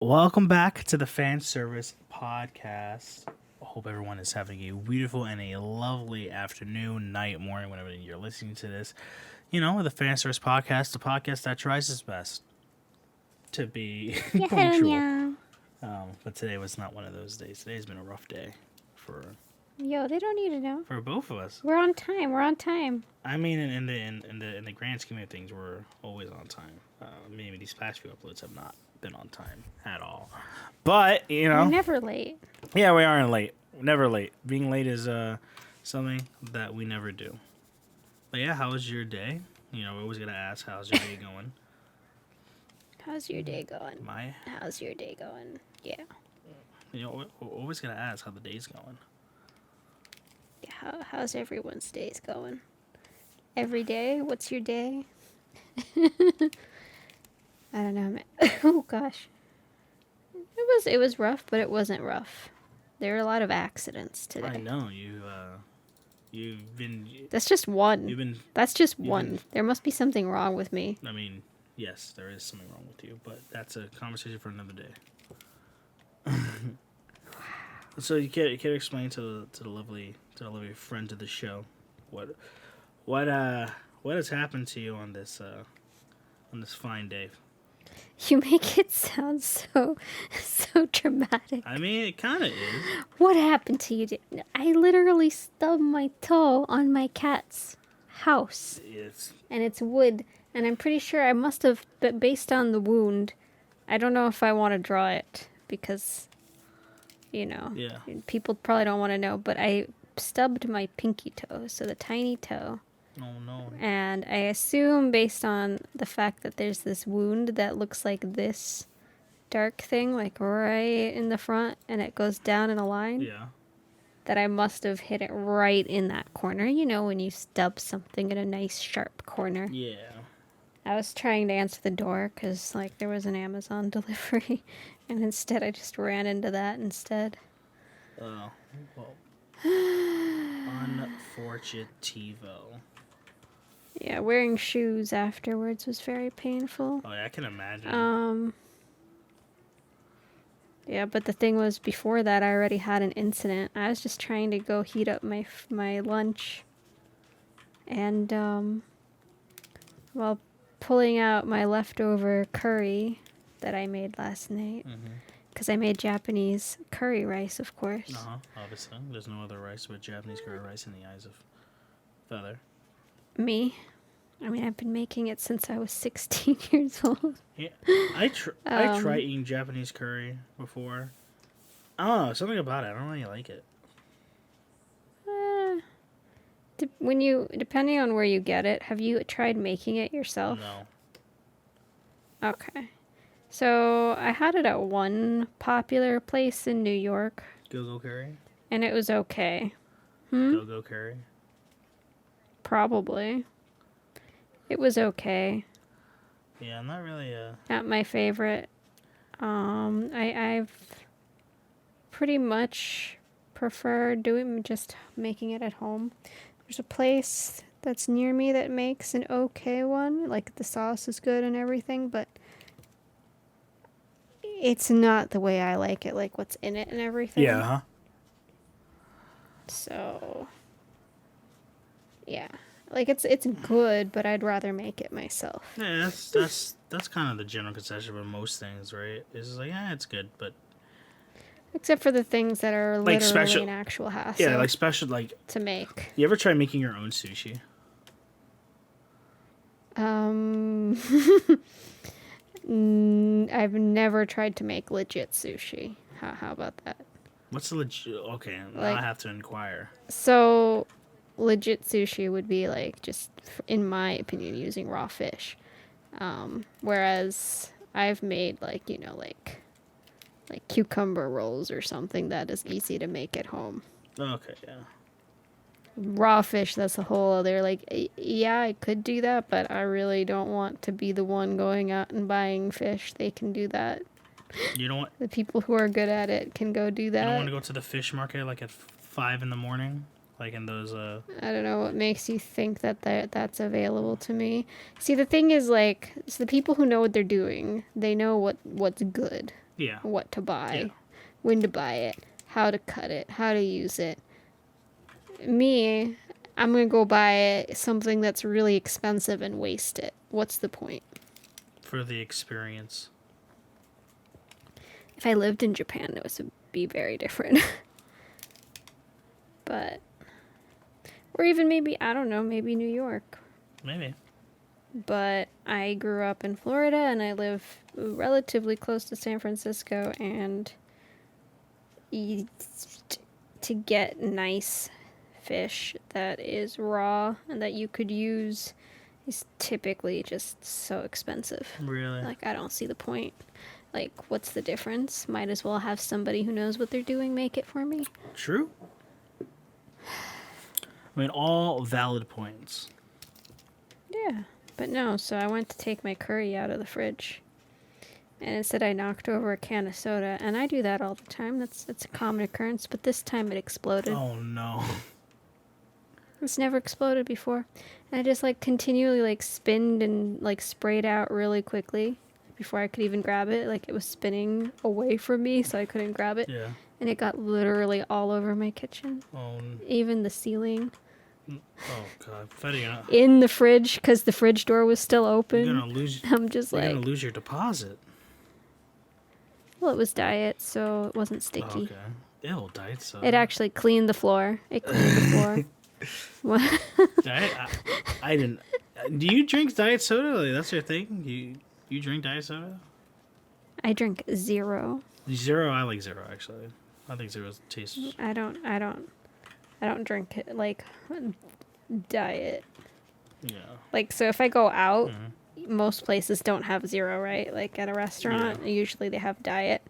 Welcome back to the Fan Service Podcast. I hope everyone is having a beautiful and a lovely afternoon, night, morning, whenever you're listening to this. You know, the Fan Service Podcast, the podcast that tries its best to be punctual. But today was not one of those days. Today's been a rough day for They don't need to know. for both of us. We're on time. I mean, in the grand scheme of things, we're always on time. Maybe these past few uploads have not been on time at all, but We're never late. yeah, we aren't late. Never late. Being late is something that we never do. But yeah, how was your day? You know, we're always gonna ask, how's your day going? How's your day going? My, How's your day going? Yeah. you know, we're always gonna ask how the day's going. How's everyone's days going? Every day? What's your day? I don't know. Oh gosh. It was rough, but it wasn't rough. There were a lot of accidents today. I know you've been. That's just one. That's just you've one. been- There must be something wrong with me. I mean, yes, there is something wrong with you, but that's a conversation for another day. So you can't explain to the lovely friend of the show what has happened to you on this fine day? You make it sound so dramatic. I mean, it kind of is. What happened to you? I literally stubbed my toe on my cat's house. And it's wood. And I'm pretty sure I must have, but based on the wound, I don't know if I want to draw it because, people probably don't want to know. But I stubbed my pinky toe, so the tiny toe. Oh no. And I assume based on the fact that there's this wound that looks like this dark thing, like right in the front, and it goes down in a line. Yeah. That I must have hit it right in that corner. You know, when you stub something in a nice sharp corner. Yeah. I was trying to answer the door because, there was an Amazon delivery. And instead, I just ran into that instead. Oh, well. Unfortunativo. Yeah, wearing shoes afterwards was very painful. Oh, yeah, I can imagine. Yeah, but the thing was, before that, I already had an incident. I was just trying to go heat up my lunch. And, while pulling out my leftover curry that I made last night. Because I made Japanese curry rice, of course. Obviously. There's no other rice but Japanese curry rice in the eyes of Feather. Me? I mean, I've been making it since I was 16 years old. Yeah, I tried eating Japanese curry before. I don't know, something about it. I don't really like it. Depending on where you get it, have you tried making it yourself? No. Okay. So, I had it at one popular place in New York. Go-Go curry? And it was okay. Go-Go curry? Probably. It was okay. Yeah, I'm not really Not my favorite. I've pretty much preferred just making it at home. There's a place that's near me that makes an okay one. Like, the sauce is good and everything, but it's not the way I like it, like what's in it and everything. Yeah, huh? So, yeah. Like, it's good, but I'd rather make it myself. Yeah, that's kind of the general concession for most things, right? It's just like, it's good, but... Except for the things that are like literally special, an actual hassle. Yeah, like special, like... to make. You ever try making your own sushi? I've never tried to make legit sushi. How about that? What's the legit... Okay, now I have to inquire. So, legit sushi would be, just, in my opinion, using raw fish. Whereas I've made, like cucumber rolls or something that is easy to make at home. Okay, yeah. Raw fish, that's a whole other, yeah, I could do that, but I really don't want to be the one going out and buying fish. They can do that. You don't want... The people who are good at it can go do that. You don't want to go to the fish market, at 5 in the morning? Like in those, I don't know what makes you think that's available to me. See, the thing is, it's the people who know what they're doing. They know what's good. Yeah. what to buy, Yeah. when to buy it, how to cut it, how to use it. Me, I'm going to go buy something that's really expensive and waste it. What's the point? For the experience. If I lived in Japan, it would be very different. But, or even maybe, I don't know, maybe New York. Maybe. But I grew up in Florida and I live relatively close to San Francisco, and to get nice fish that is raw and that you could use is typically just so expensive. Really? Like, I don't see the point. Like, what's the difference? Might as well have somebody who knows what they're doing make it for me. True. I mean, all valid points. Yeah. But no, so I went to take my curry out of the fridge. And instead I knocked over a can of soda. And I do that all the time. That's a common occurrence. But this time it exploded. Oh, no. It's never exploded before. And I just, like, continually, like, spinned and, like, sprayed out really quickly before I could even grab it. Like, it was spinning away from me, so I couldn't grab it. Yeah. And it got literally all over my kitchen. Oh, Even the ceiling. oh God. Fetty, you're not... In the fridge, because the fridge door was still open. You're gonna lose... I'm just You're like... gonna lose your deposit. Well, it was diet, so it wasn't sticky. Okay. Ew, diet soda. It actually cleaned the floor. It cleaned the floor. What? I didn't... Do you drink diet soda? Like, that's your thing? You drink diet soda? I drink zero. Zero? I like zero, actually. I think zero tastes... I don't drink it, like, diet. Yeah. Like, so if I go out, most places don't have zero, right? Like, at a restaurant, usually they have diet.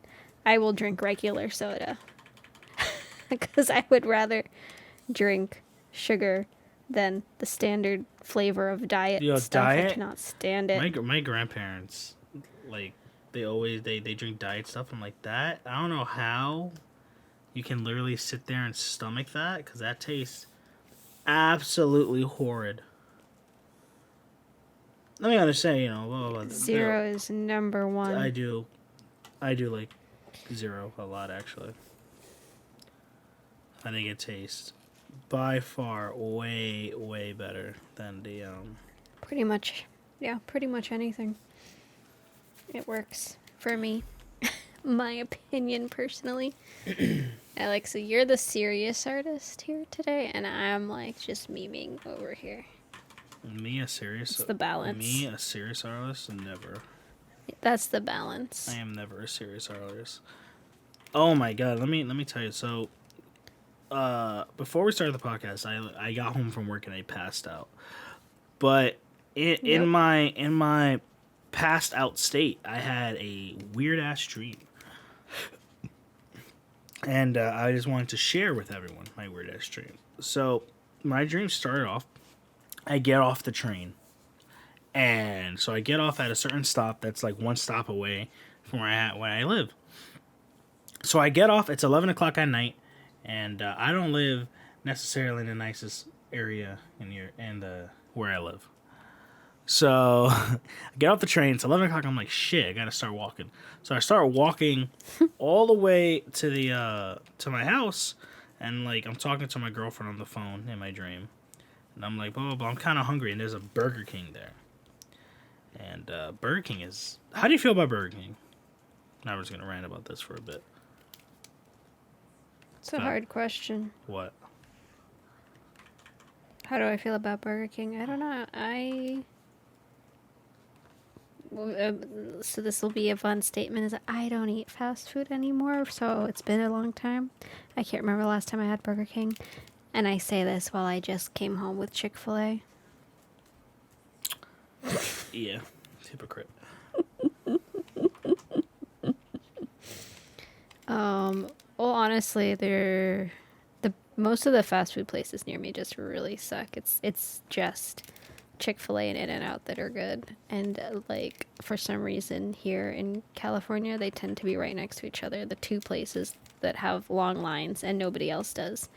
I will drink regular soda. Because I would rather drink sugar than the standard flavor of diet stuff. Diet? I cannot stand it. My grandparents, like, they drink diet stuff. I'm like, that? I don't know how you can literally sit there and stomach that, because that tastes absolutely horrid. Let me understand, you know, blah, blah, blah. Zero is number one. I do like zero a lot, actually. I think it tastes by far way, way better than the, Pretty much anything. It works for me. My opinion, personally. Alex, so you're the serious artist here today, and I'm, like, just memeing over here. Me a serious... It's the balance. Me a serious artist? Never. That's the balance. I am never a serious artist. Oh my God, let me tell you. So, before we started the podcast, I got home from work and I passed out. But in my passed out state, I had a weird ass dream. And I just wanted to share with everyone my weird ass dream. So, my dream started off, I get off the train. And so I get off at a certain stop that's like one stop away from where I live. So I get off, it's 11 o'clock at night, and I don't live necessarily in the nicest area where I live. So I get off the train, it's 11 o'clock, I'm like, shit, I gotta start walking. So I start walking all the way to the to my house, and like I'm talking to my girlfriend on the phone in my dream. And I'm like, blah, blah, blah, I'm kind of hungry, and there's a Burger King there. And Burger King is... How do you feel about Burger King? Now we're just going to rant about this for a bit. It's a hard question. What? How do I feel about Burger King? I don't know. So this will be a fun statement, is that I don't eat fast food anymore, so it's been a long time. I can't remember the last time I had Burger King. And I say this while I just came home with Chick-fil-A. Yeah, hypocrite. Well, honestly, most of the fast food places near me just really suck. It's just Chick-fil-A and In-N-Out that are good. And like, for some reason here in California, they tend to be right next to each other. The two places that have long lines and nobody else does.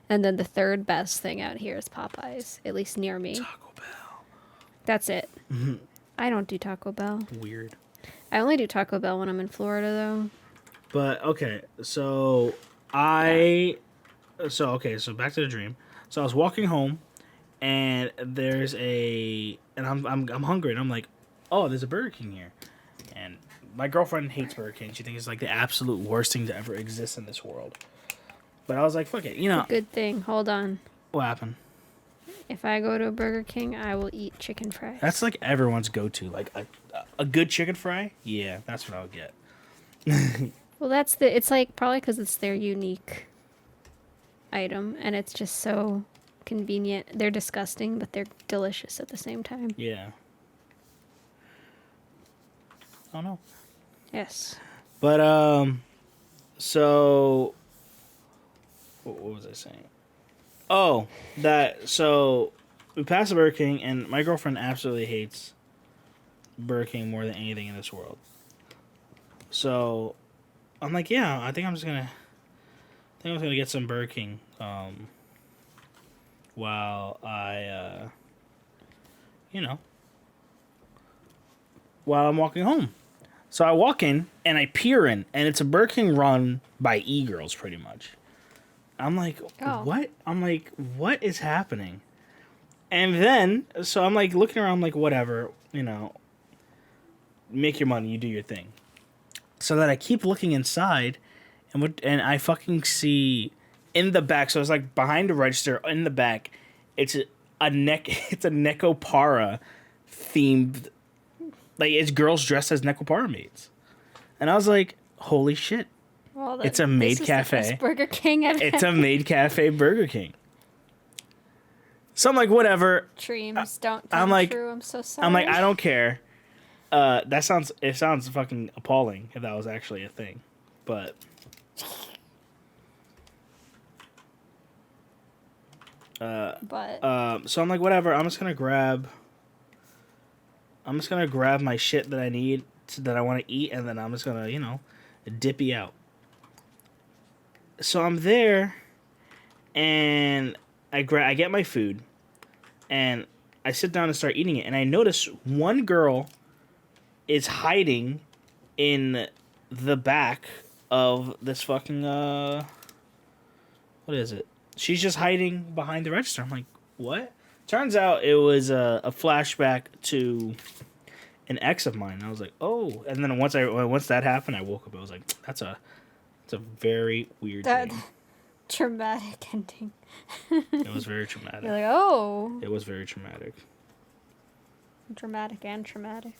And then the third best thing out here is Popeyes, at least near me. Taco Bell. That's it. I don't do Taco Bell. Weird. I only do Taco Bell when I'm in Florida, though. But okay, so so back to the dream. So I was walking home, and I'm hungry, and I'm like, oh, there's a Burger King here, and my girlfriend hates Burger King. She thinks it's like the absolute worst thing to ever exist in this world. But I was like, fuck it, It's a good thing. Hold on. what happened? If I go to a Burger King, I will eat chicken fries. That's like everyone's go-to, like a good chicken fry. Yeah, that's what I'll get. Well, it's like probably because it's their unique item and it's just so convenient. They're disgusting, but they're delicious at the same time. Yeah. I don't know. Yes. But so what was I saying? Oh, so we passed the Burger King, and my girlfriend absolutely hates Burger King more than anything in this world. So I'm like, yeah, I think I'm gonna get some Burger King while while I'm walking home. So I walk in and I peer in, and it's a Burger King run by e-girls, pretty much. I'm like, what? I'm like, what is happening? And then, so I'm like looking around, like, whatever, make your money, you do your thing. So that I keep looking inside, and I fucking see in the back. So it's like behind the register in the back. It's it's a Nekopara themed, like it's girls dressed as Nekopara maids, and I was like, holy shit. Well, it's a maid cafe. The first Burger King I've It's had. a maid cafe Burger King. So I'm like, whatever. Dreams don't come true. I'm so sorry. I'm like, I don't care. It sounds fucking appalling if that was actually a thing, but so I'm like, whatever. I'm just gonna grab my shit that I need that I want to eat, and then I'm just gonna dippy out. So I'm there, and I get my food, and I sit down and start eating it, and I notice one girl is hiding in the back of this fucking what is it? She's just hiding behind the register. I'm like, what? Turns out it was a flashback to an ex of mine. I was like, oh. And then once that happened, I woke up. I was like, it's a very weird dream. Traumatic ending. It was very traumatic. You're like, oh. It was very traumatic. Dramatic and traumatic.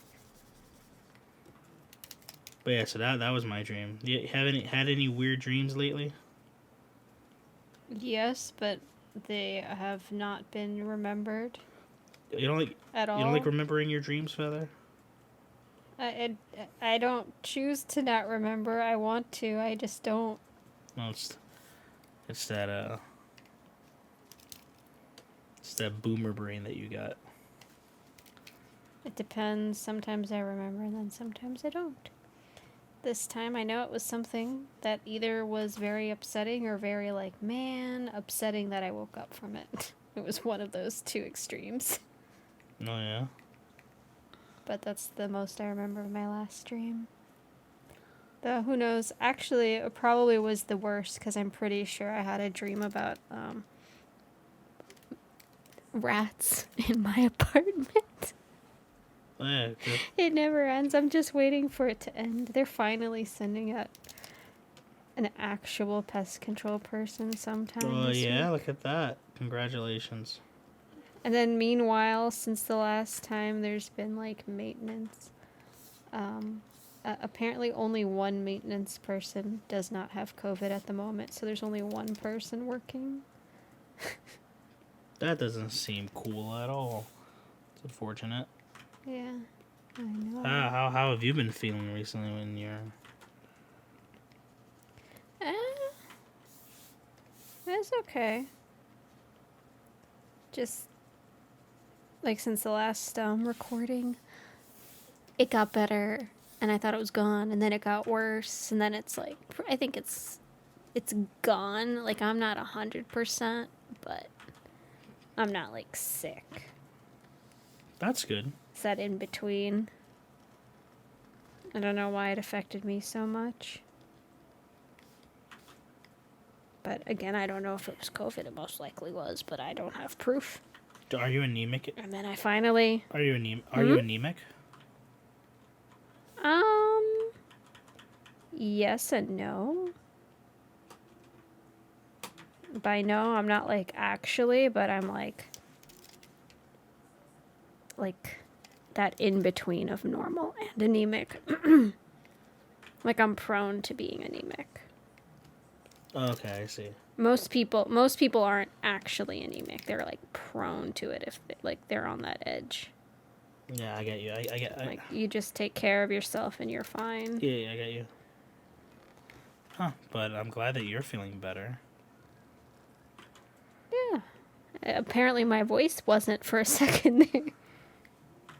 But yeah, so that was my dream. You had any weird dreams lately? Yes, but they have not been remembered. You don't like at all. You don't like remembering your dreams, Feather? I don't choose to not remember. I want to. I just don't. No, it's that boomer brain that you got. It depends. Sometimes I remember, and then sometimes I don't. This time I know it was something that either was very upsetting or very upsetting that I woke up from it. It was one of those two extremes. Oh, yeah? But that's the most I remember of my last dream. Though, who knows? Actually, it probably was the worst, because I'm pretty sure I had a dream about rats in my apartment. Yeah, good. It never ends. I'm just waiting for it to end. They're finally sending out an actual pest control person sometime. Oh, yeah, week. look at that. Congratulations. And then meanwhile, since the last time, there's been maintenance. Apparently only one maintenance person does not have COVID at the moment, so there's only one person working. That doesn't seem cool at all. It's unfortunate. Yeah, I know. How have you been feeling recently when you're... It's okay. Just, since the last recording, it got better, and I thought it was gone, and then it got worse, and then it's I think it's gone. I'm not 100%, but I'm not, sick. That's good. It's that in between. I don't know why it affected me so much. But again, I don't know if it was COVID. It most likely was, but I don't have proof. Are you anemic? And then I finally... Are you anemic? Yes and no. By no, I'm not like actually, but I'm like that in between of normal and anemic. Like I'm prone to being anemic. Okay, I see. Most people aren't actually anemic. They're like prone to it if they're on that edge. Yeah, I get you. Like you just take care of yourself and you're fine. Yeah, I get you. Huh, but I'm glad that you're feeling better. Yeah. Apparently my voice wasn't for a second there.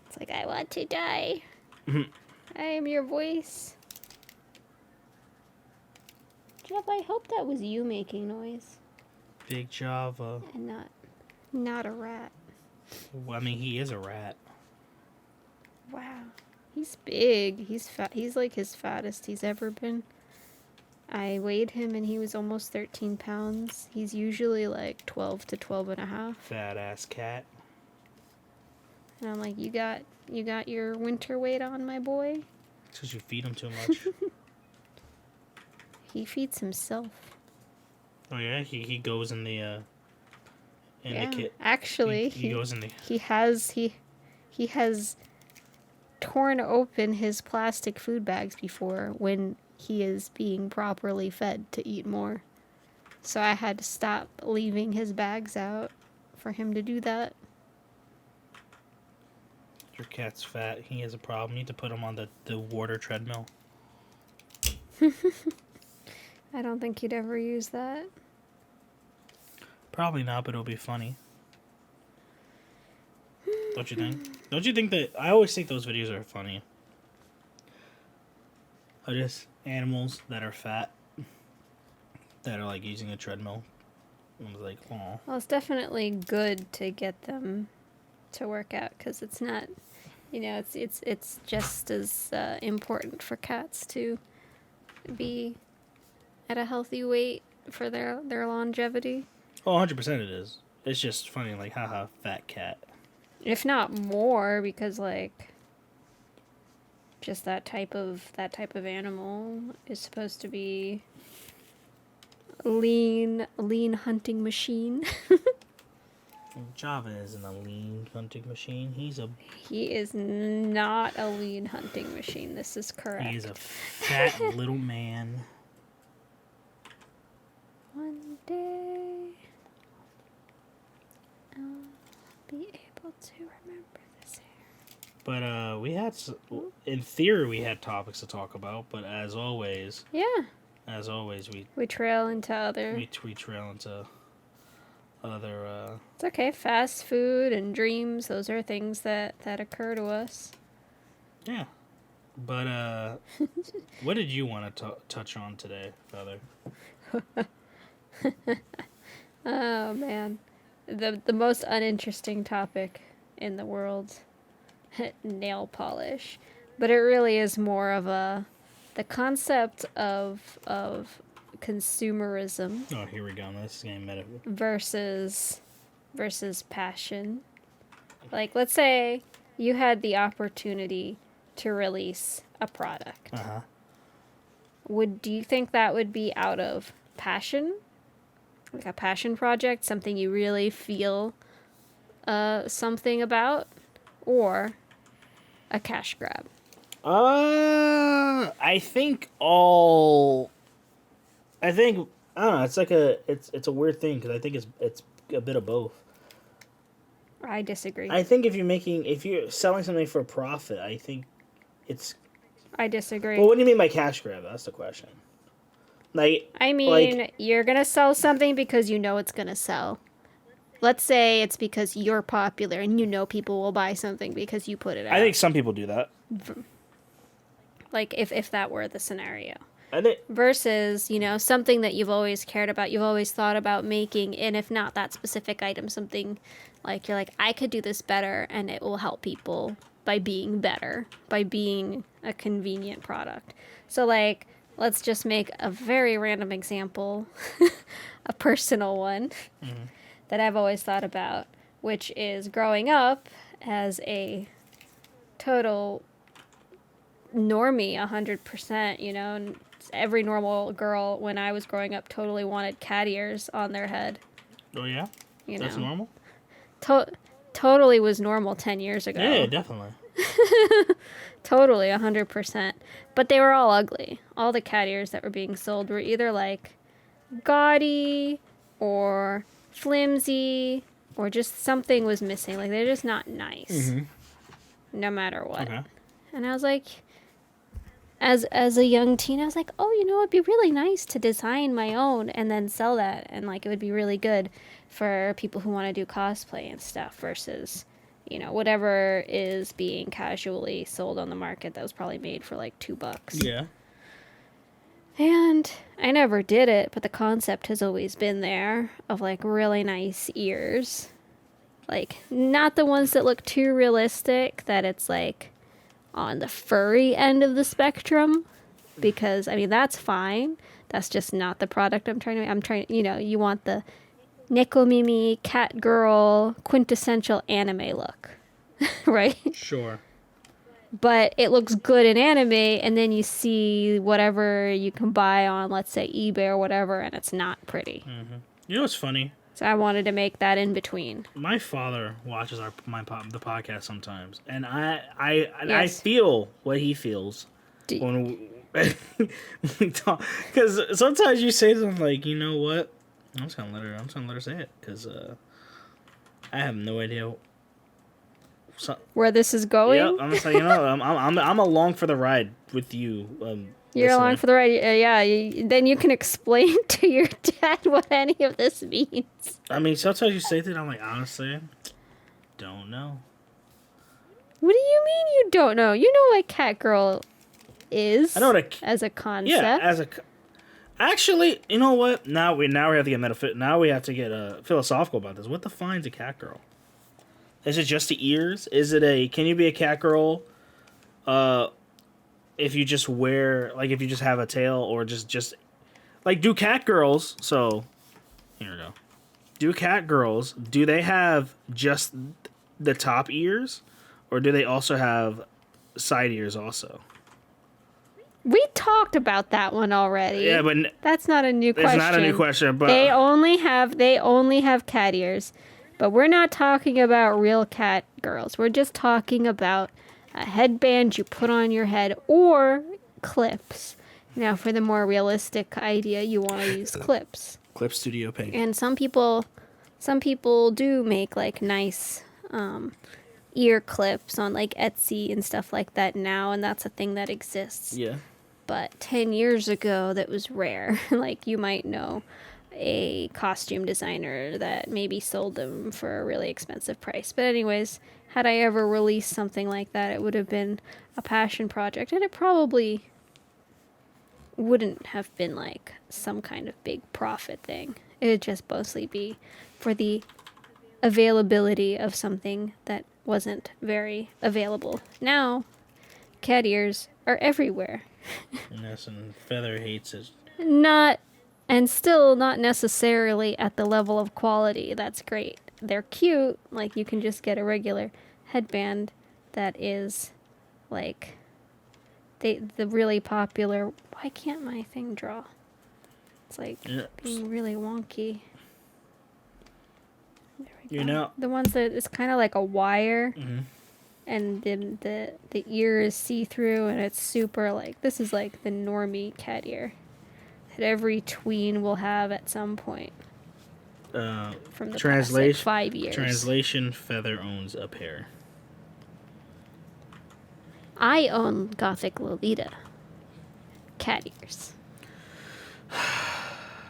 It's like, I want to die. I am your voice. Jeff, I hope that was you making noise. Big Java. And not a rat. Well, I mean, he is a rat. Wow. He's big. He's fat. He's like his fattest he's ever been. I weighed him and he was almost 13 pounds. He's usually like 12 to 12 and a half. Fat ass cat. And I'm like, you got your winter weight on, my boy? It's because you feed him too much. He feeds himself. Oh yeah, he goes in the the kit. Actually, he goes in the. He has torn open his plastic food bags before when he is being properly fed to eat more. So I had to stop leaving his bags out for him to do that. Your cat's fat. He has a problem. You need to put him on the water treadmill. I don't think he'd ever use that. Probably not, but it'll be funny. Don't you think? Don't you think that... I always think those videos are funny. Are just animals that are fat. That are, like, using a treadmill. I was like, oh. Well, it's definitely good to get them to work out, because it's not... You know, it's just as important for cats to be at a healthy weight for their longevity. Oh, 100% it is. It's just funny, like, haha, fat cat. If not more, because like just that type of animal is supposed to be lean hunting machine. Java isn't a lean hunting machine. He is not a lean hunting machine. This is correct. He is a fat little man. One day I'll be able to remember this hair. But we had, in theory, we had topics to talk about. But as always, we trail into other. We trail into other. It's okay. Fast food and dreams; those are things that occur to us. Yeah, but what did you want to touch on today, Feather? Oh man, the most uninteresting topic in the world, nail polish, but it really is more of the concept of consumerism. Oh, here we go. This is getting meta. Versus passion. Like, let's say you had the opportunity to release a product. Do you think that would be out of passion? Like a passion project, something you really feel something about, or a cash grab? I think I don't know. It's like it's a weird thing because I think it's a bit of both. I disagree. I think if you're selling something for a profit, I think it's. I disagree. Well, what do you mean by cash grab? That's the question. You're gonna sell something because you know it's gonna sell. Let's say it's because you're popular and you know people will buy something because you put it out. I think some people do that. Like if that were the scenario. I think versus, something that you've always cared about, you've always thought about making, and if not that specific item, something like you're like, I could do this better and it will help people by being better, by being a convenient product. So like let's just make a very random example, a personal one that I've always thought about, which is growing up as a total normie, 100%, you know, and every normal girl when I was growing up totally wanted cat ears on their head. Oh yeah, You that's know, normal. Totally was normal 10 years ago. Yeah, definitely. Totally, 100%. But they were all ugly. All the cat ears that were being sold were either like gaudy or flimsy or just something was missing. Like they're just not nice, no matter what. Okay. And I was like, as a young teen, I was like, oh, you know, it'd be really nice to design my own and then sell that, and like it would be really good for people who want to do cosplay and stuff versus, you know, whatever is being casually sold on the market that was probably made for like $2. Yeah. And I never did it, but the concept has always been there of like really nice ears. Like, not the ones that look too realistic, that it's like on the furry end of the spectrum. Because, I mean, that's fine. That's just not the product I'm trying, you know, you want the Nekomimi, cat girl, quintessential anime look. Right? Sure. But it looks good in anime, and then you see whatever you can buy on, let's say, eBay or whatever, and it's not pretty. You know what's funny? So I wanted to make that in between. My father watches the podcast sometimes, and I Yes. feel what he feels Do- when we talk. Because sometimes you say something like, you know what? I'm just gonna let her say it because I have no idea. Where this is going? Yeah, I'm just like, you know, I'm along for the ride with you. You're listener. along for the ride. Then you can explain to your dad what any of this means. I mean, sometimes you say that, I'm like, honestly, don't know. What do you mean you don't know? You know what cat girl is. I know what as a concept. Yeah, actually, you know what? Now we have to get Now we have to get philosophical about this. What defines a cat girl? Is it just the ears? Can you be a cat girl, if you just if you just have a tail, or just like, do cat girls? So, here we go. Do cat girls? Do they have just the top ears, or do they also have side ears also? We talked about that one already. Yeah, but that's not a new question. It's not a new question, but they only have cat ears. But we're not talking about real cat girls. We're just talking about a headband you put on your head or clips. Now, for the more realistic idea, you want to use clips. Clip Studio Paint. And some people do make like nice ear clips on like Etsy and stuff like that now, and that's a thing that exists. Yeah. But 10 years ago, that was rare. Like, you might know a costume designer that maybe sold them for a really expensive price. But anyways, had I ever released something like that, it would have been a passion project, and it probably wouldn't have been like some kind of big profit thing. It would just mostly be for the availability of something that wasn't very available. Now, cat ears are everywhere. Yes, and Feather hates it. And still not necessarily at the level of quality that's great. They're cute, like you can just get a regular headband that is like the really popular. Why can't my thing draw? It's like being really wonky. There we go. You know, the ones that it's kind of like a wire, and then the ear is see-through, and it's super like, this is like the normie cat ear that every tween will have at some point. From the past, like, 5 years. Translation: Feather owns a pair. I own Gothic Lolita cat ears.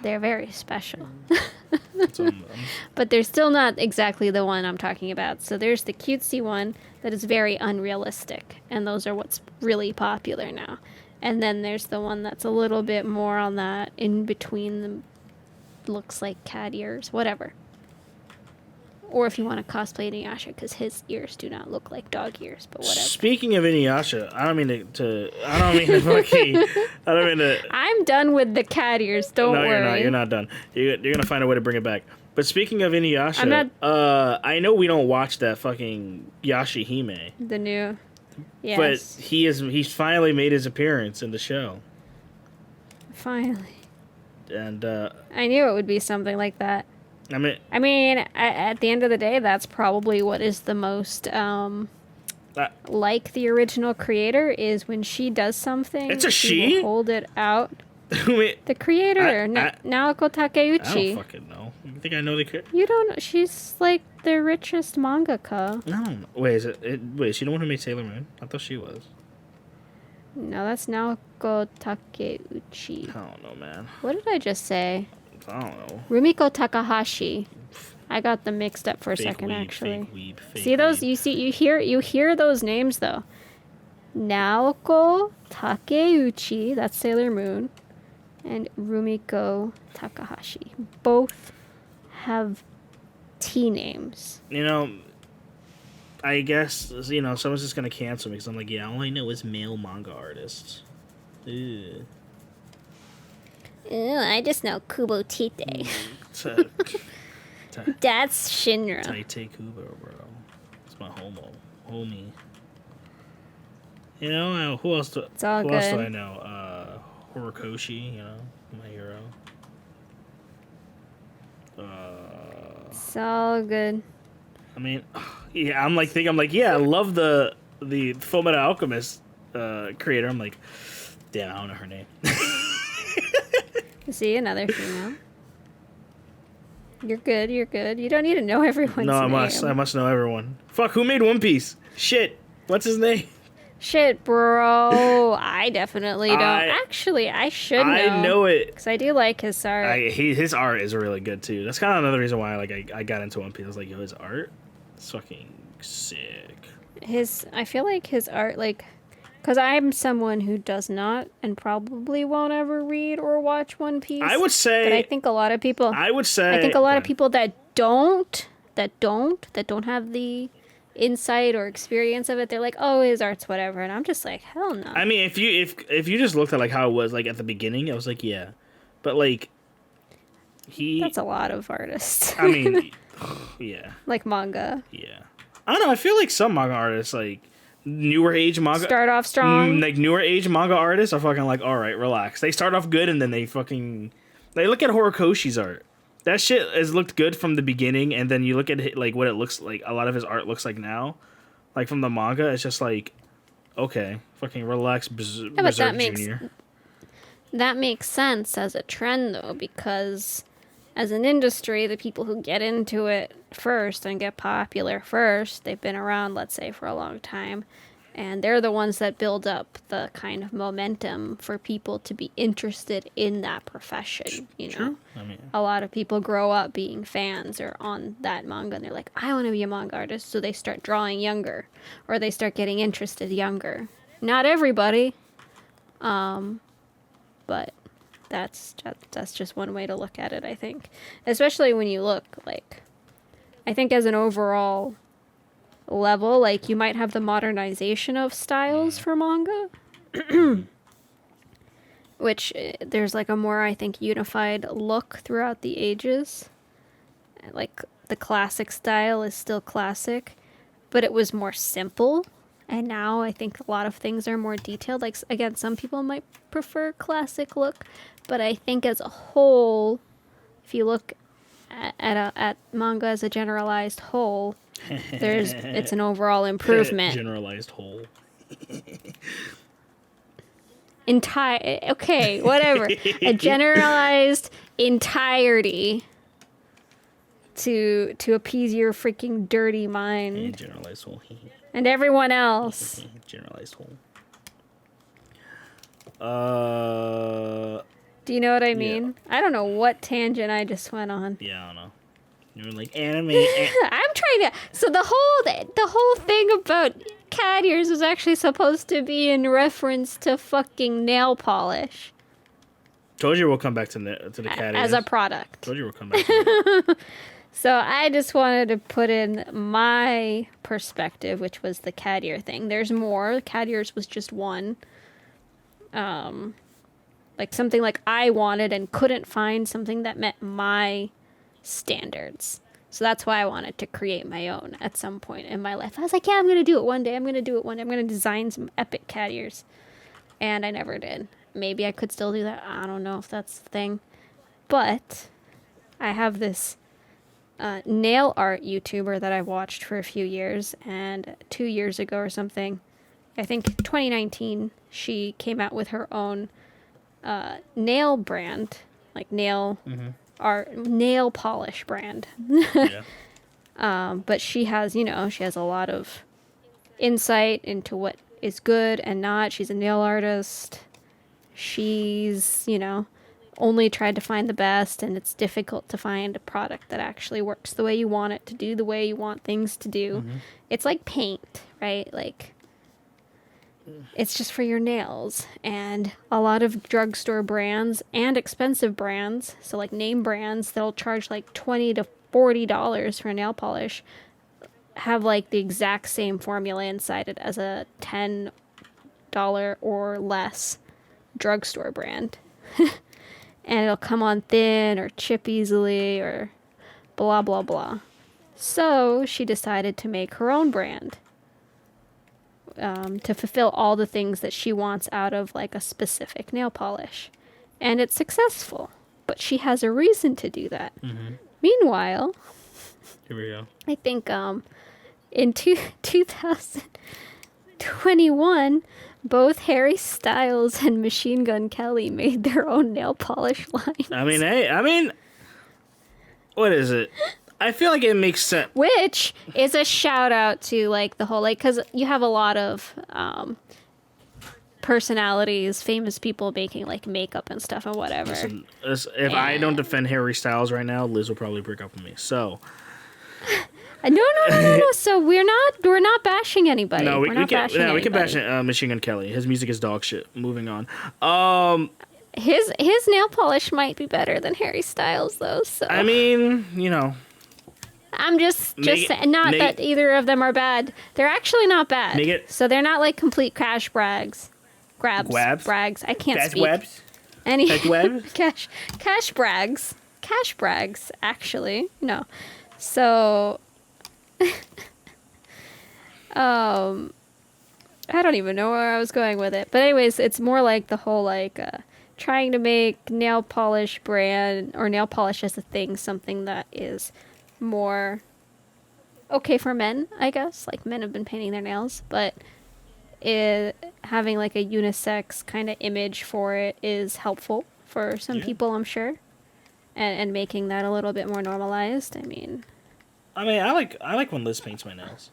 They're very special. But they're still not exactly the one I'm talking about. So there's the cutesy one that is very unrealistic, and those are what's really popular now. And then there's the one that's a little bit more on that in between, the looks like cat ears, whatever. Or if you want to cosplay Inuyasha, because his ears do not look like dog ears, but whatever. Speaking of Inuyasha, I don't mean to. I'm done with the cat ears. Don't worry. No, you're not. You're not done. You're gonna find a way to bring it back. But speaking of Inuyasha, I know we don't watch that fucking Yashahime. The new, yes. But he's finally made his appearance in the show. Finally. And I knew it would be something like that. I mean, at the end of the day, that's probably what is the most like the original creator is when she does something. It's a she? Will hold it out. The creator, Naoko Takeuchi. I don't fucking know. You think I know the creator? You don't know. She's like the richest mangaka. No. Wait, is she the one who made Sailor Moon? I thought she was. No, that's Naoko Takeuchi. I don't know, man. What did I just say? I don't know. Rumiko Takahashi. I got them mixed up for a second, actually. See those? Weeb. You hear those names though. Naoko Takeuchi, that's Sailor Moon, and Rumiko Takahashi. Both have T names. You know, I guess, someone's just going to cancel me because I'm like, yeah, all I know is male manga artists. Ew. Ew, I just know Kubo Tite. That's Shinra. Tite Kubo, bro. It's my homie. You know, who else do I know? Horikoshi, my hero. It's all good. I mean, yeah, I'm like, yeah, I love the Fullmetal Alchemist creator. I'm like, damn, I don't know her name. See, another female. You're good. You don't need to know everyone's name. No, I must know everyone. Fuck, who made One Piece? Shit, what's his name? Shit, bro. I definitely don't. Actually, I should know. I know it. Because I do like his art. His art is really good, too. That's kind of another reason why I got into One Piece. I was like, yo, his art is fucking sick. I feel like his art, because I'm someone who does not and probably won't ever read or watch One Piece. I would say. But I think a lot of people. I would say. I think a lot of people that don't have the insight or experience of it, they're like, oh, his art's whatever, and I'm just like, hell no. I mean, if you just looked at how it was at the beginning, I was like, yeah, but that's a lot of artists. I mean, yeah, like manga. Yeah, I don't know. I feel like some manga artists, newer age manga, start off strong. Newer age manga artists are fucking all right, relax. They start off good and then they look at Horikoshi's art. That shit has looked good from the beginning, and then you look at what it looks like. A lot of his art looks like now, from the manga. It's just okay, fucking relax, but that makes sense as a trend though, because as an industry, the people who get into it first and get popular first, they've been around, let's say, for a long time. And they're the ones that build up the kind of momentum for people to be interested in that profession, True. I mean, a lot of people grow up being fans or on that manga, and they're like, I want to be a manga artist, so they start drawing younger, or they start getting interested younger. Not everybody, but that's just one way to look at it, I think. Especially when you look, I think as an overall level, you might have the modernization of styles for manga, which there's a more, I think, unified look throughout the ages. The classic style is still classic, but it was more simple, and now I think a lot of things are more detailed. Again, some people might prefer classic look, but I think as a whole, if you look at manga as a generalized whole, it's an overall improvement. Generalized whole. Okay, whatever. A generalized entirety to appease your freaking dirty mind. And generalized whole. And everyone else. Generalized whole. Do you know what I mean? Yeah. I don't know what tangent I just went on. Yeah, I don't know. You were anime. I'm trying to. So the whole thing about cat ears was actually supposed to be in reference to fucking nail polish. Told you we'll come back to the cat ears. As a product. Told you we'll come back to it. So I just wanted to put in my perspective, which was the cat ear thing. There's more. Cat ears was just one. Like something like I wanted and couldn't find something that met my standards. So that's why I wanted to create my own at some point in my life. I was like, yeah, I'm going to do it one day. I'm going to do it one day. I'm going to design some epic cat ears. And I never did. Maybe I could still do that. I don't know if that's the thing. But I have this nail art YouTuber that I've watched for a few years. And 2 years ago or something, I think 2019, she came out with her own nail brand, like nail art, nail polish brand. Yeah. But she has, she has a lot of insight into what is good and not. She's a nail artist. She's, only tried to find the best, and it's difficult to find a product that actually works the way you want it to do, the way you want things to do. It's like paint, right? Like, it's just for your nails. And a lot of drugstore brands and expensive brands, so like name brands that'll charge like $20 to $40 for a nail polish, have like the exact same formula inside it as a $10 or less drugstore brand. And it'll come on thin or chip easily or blah, blah, blah. So she decided to make her own brand. To fulfill all the things that she wants out of like a specific nail polish. And it's successful. But she has a reason to do that. Meanwhile, Here we go. I think in 2021, both Harry Styles and Machine Gun Kelly made their own nail polish line. I mean, what is it? I feel like it makes sense. Which is a shout out to like the whole, like, because you have a lot of personalities, famous people making like makeup and stuff and whatever. Listen, if I don't defend Harry Styles right now, Liz will probably break up with me. So no. So we're not bashing anybody. no, we can anybody. bash Machine Gun Kelly. His music is dog shit. Moving on. His nail polish might be better than Harry Styles though. So I mean, I'm just saying, not that either of them are bad. They're actually not bad. So they're not like complete cash brags. Brags. I can't speak. Webs? Any webs? cash brags. Cash brags, actually. No. So I don't even know where I was going with it. But anyways, it's more like the whole like trying to make nail polish brand or nail polish as a thing, something that is more okay for men, I guess. Like men have been painting their nails, but having like a unisex kind of image for it is helpful for some people, I'm sure, and making that a little bit more normalized. I mean, I like when Liz paints my nails.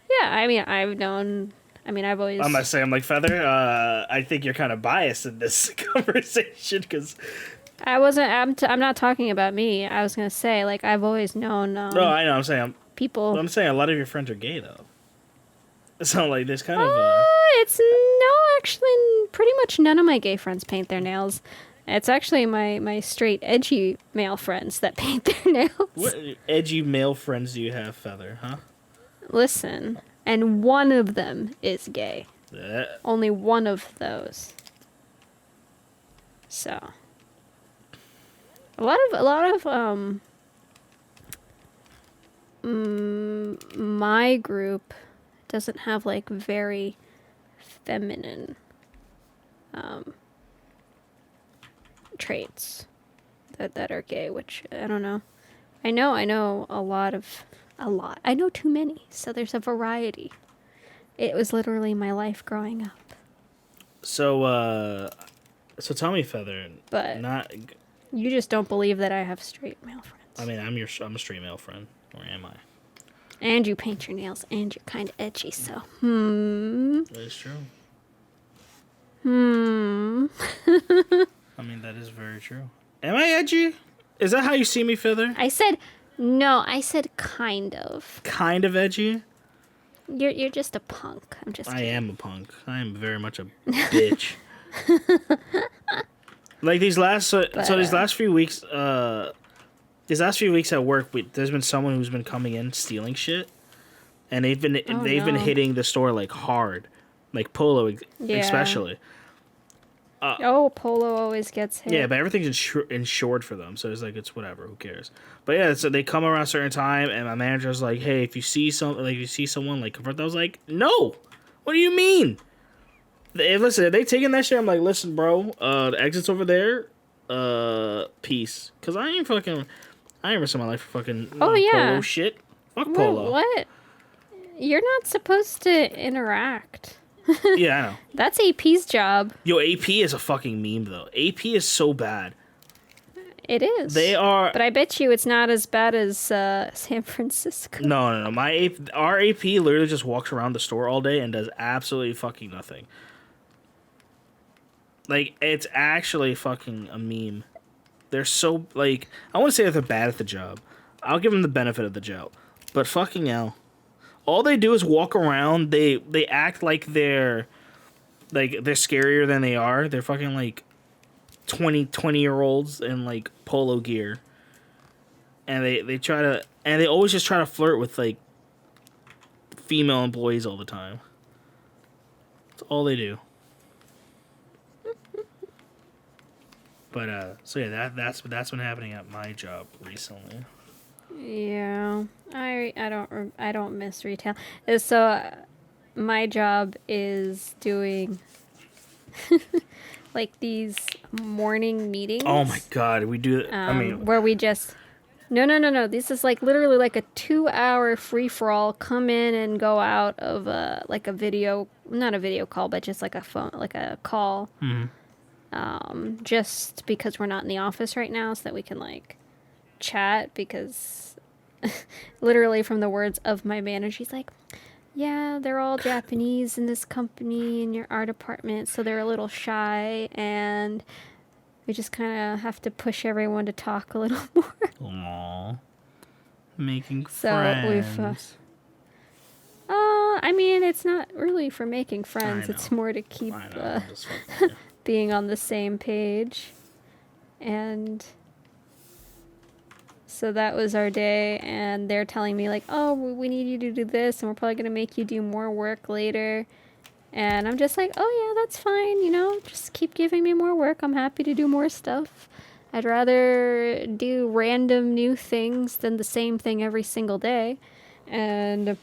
Yeah, I mean, I've always. I'm gonna say, I'm like, Feather, I think you're kind of biased in this conversation because. I'm not talking about me. I was gonna say, like, I've always known. No, I know. I'm saying people. I'm saying a lot of your friends are gay though. So like, there's kind of. It's no, actually, pretty much none of my gay friends paint their nails. It's actually my straight edgy male friends that paint their nails. What edgy male friends do you have, Feather? Huh? Listen, and one of them is gay. Only one of those. So. A lot of my group doesn't have like very feminine traits that are gay, which I don't know. I know a lot. I know too many, so there's a variety. It was literally my life growing up. So tell me, Feather, but you just don't believe that I have straight male friends. I mean, I'm a straight male friend, or am I? And you paint your nails, and you're kind of edgy, so That is true. I mean, that is very true. Am I edgy? Is that how you see me, Feather? I said kind of. Kind of edgy? You're just a punk. I'm just kidding. I am a punk. I am very much a bitch. Like these last few weeks, These last few weeks at work, there's been someone who's been coming in stealing shit, and they've been hitting the store like hard, like Polo especially. Polo always gets hit. Yeah, but everything's insured for them, so it's whatever. Who cares? But yeah, so they come around a certain time, and my manager's like, "Hey, if you see someone like confront," I was like, "No, what do you mean?" Listen, if they taking that shit, I'm like, "Listen, bro, the exit's over there. Peace." Because I ain't risking my life for fucking Polo shit. Fuck Polo. What? You're not supposed to interact. Yeah, I know. That's AP's job. Yo, AP is a fucking meme, though. AP is so bad. It is. They are... But I bet you it's not as bad as San Francisco. No. Our AP literally just walks around the store all day and does absolutely fucking nothing. Like, it's actually fucking a meme. They're so, like... I want to say that they're bad at the job. I'll give them the benefit of the job. But fucking hell. All they do is walk around. They act like they're scarier than they are. They're fucking like 20-year-olds in like polo gear. And they try to, and they always just try to flirt with like female employees all the time. That's all they do. But so yeah, that's been happening at my job recently. Yeah, I don't miss retail. So, my job is doing like these morning meetings. Oh my god, we do. Where we just no. This is like literally like a 2-hour free for all. Come in and go out of like a video, not a video call, but just like a phone, like a call. Mm-hmm. Just because we're not in the office right now, so that we can like chat, because literally from the words of my manager, she's like, yeah, they're all Japanese in this company, in our department, so they're a little shy, and we just kind of have to push everyone to talk a little more. Aww. Making so friends. I mean, it's not really for making friends. It's more to keep being on the same page. And so that was our day, and they're telling me like, oh, we need you to do this, and we're probably going to make you do more work later. And I'm just like, oh yeah, that's fine, just keep giving me more work. I'm happy to do more stuff. I'd rather do random new things than the same thing every single day. And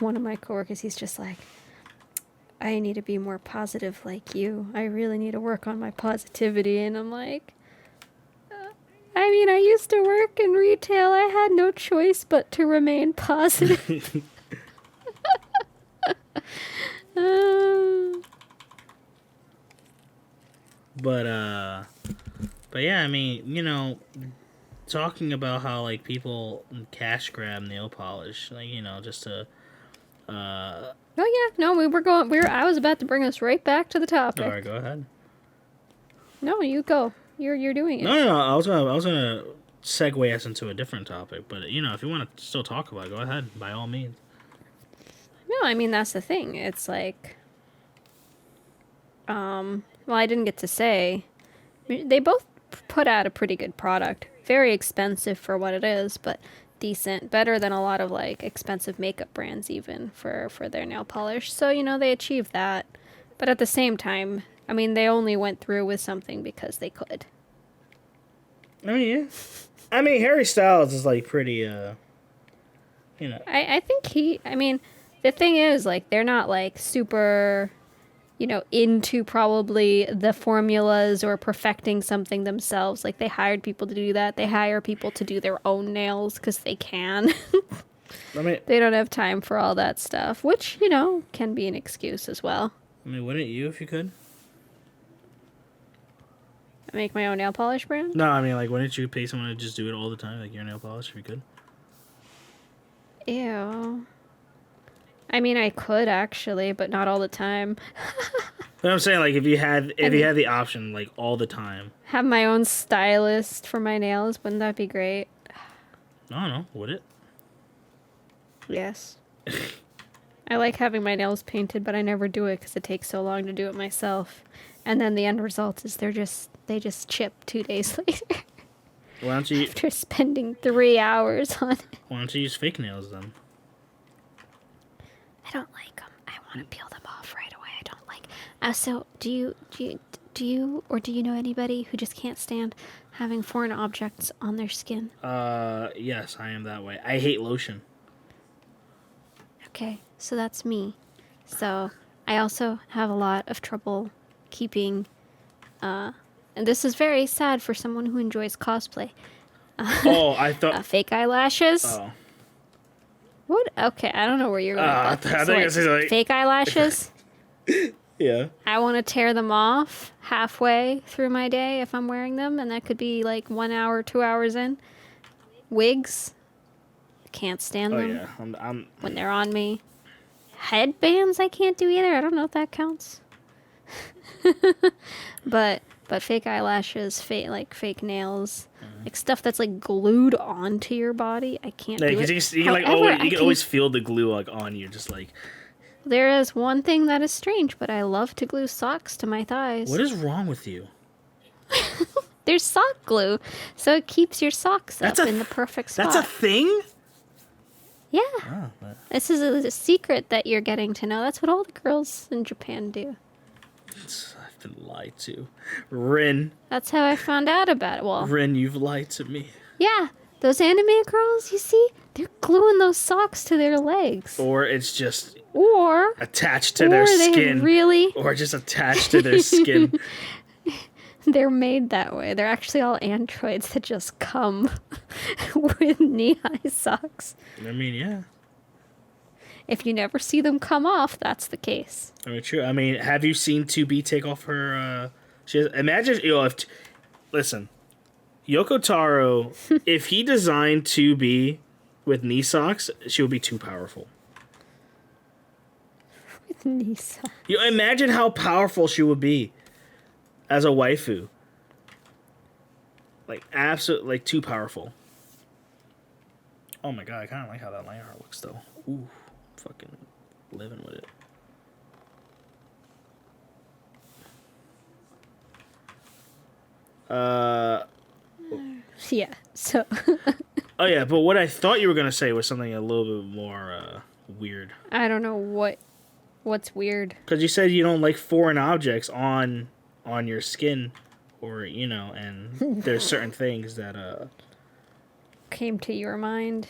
one of my coworkers, he's just like, I need to be more positive like you. I really need to work on my positivity. And I'm like, I mean, I used to work in retail. I had no choice but to remain positive. But yeah, I mean, talking about how like people cash grab nail polish, like, just to Oh yeah, no, I was about to bring us right back to the topic. All right, go ahead. No, you go. You're doing it. No, I was gonna segue us into a different topic, but if you want to still talk about it, go ahead, by all means. No, I mean, that's the thing. It's like, well, I didn't get to say, they both put out a pretty good product. Very expensive for what it is, but decent. Better than a lot of like expensive makeup brands even for their nail polish. So, they achieved that. But at the same time, I mean, they only went through with something because they could. I mean, yeah. I mean, Harry Styles is like pretty, I think the thing is, like, they're not like super, into probably the formulas or perfecting something themselves. Like, they hired people to do that. They hire people to do their own nails because they can. They don't have time for all that stuff, which, can be an excuse as well. I mean, wouldn't you if you could? Make my own nail polish brand? No, I mean, like, wouldn't you pay someone to just do it all the time, like your nail polish, if you could? Ew. I mean, I could actually, but not all the time. But I'm saying, like, if you had the option, like, all the time. Have my own stylist for my nails, wouldn't that be great? I don't know, would it? Yes. I like having my nails painted, but I never do it because it takes so long to do it myself. And then the end result is they just chip 2 days later. Why don't you? after spending 3 hours on it. Why don't you use fake nails then? I don't like them. I want to peel them off right away. I don't like. So, do you know anybody who just can't stand having foreign objects on their skin? Yes, I am that way. I hate lotion. Okay, so that's me. So I also have a lot of trouble keeping. And this is very sad for someone who enjoys cosplay. Oh, I thought. Fake eyelashes. Oh. What? Okay, I don't know where you're going. I think it's like fake eyelashes. yeah. I want to tear them off halfway through my day if I'm wearing them, and that could be like 1 hour, 2 hours in. Wigs, can't stand Oh them yeah. I'm. when they're on me. Headbands, I can't do either. I don't know if that counts. but fake eyelashes, fake nails, like stuff that's like glued onto your body, I can't do it. You can like always, you can always feel the glue like on you, just like. There is one thing that is strange, but I love to glue socks to my thighs. What is wrong with you? There's sock glue, so it keeps your socks up in the perfect spot. That's a thing? Yeah. Oh, This is a secret that you're getting to know. That's what all the girls in Japan do. I've been lied to. Rin. That's how I found out about it. Well, Rin, you've lied to me. yeah, those anime girls, you see, they're gluing those socks to their legs. Or it's just Or attached to their skin. Or just attached to their skin. They're made that way. They're actually all androids that just come with knee-high socks. I mean, yeah. If you never see them come off, that's the case. I mean, true. I mean, have you seen 2B take off her? Imagine, listen, Yoko Taro, if he designed 2B with knee socks, she would be too powerful. With knee socks. You imagine how powerful she would be as a waifu. Like, absolutely, like, too powerful. Oh my god, I kind of like how that Lionheart looks, though. Ooh, fucking living with it. Yeah, so... Oh yeah, but what I thought you were going to say was something a little bit more weird. I don't know what's weird. Because you said you don't like foreign objects on your skin, or and there's certain things that Came to your mind.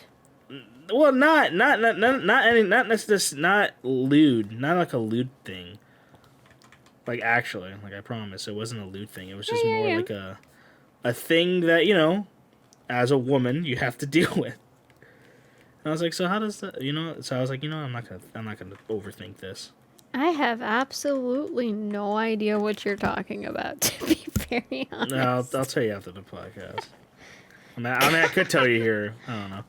well, not necessarily, not lewd, not like a lewd thing. Like actually, like I promise, it wasn't a lewd thing. It was just more like a thing that as a woman you have to deal with. And I was like, so how does that, So I was like, I'm not gonna overthink this. I have absolutely no idea what you're talking about, to be very honest. No, I'll tell you after the podcast. I could tell you here. I don't know.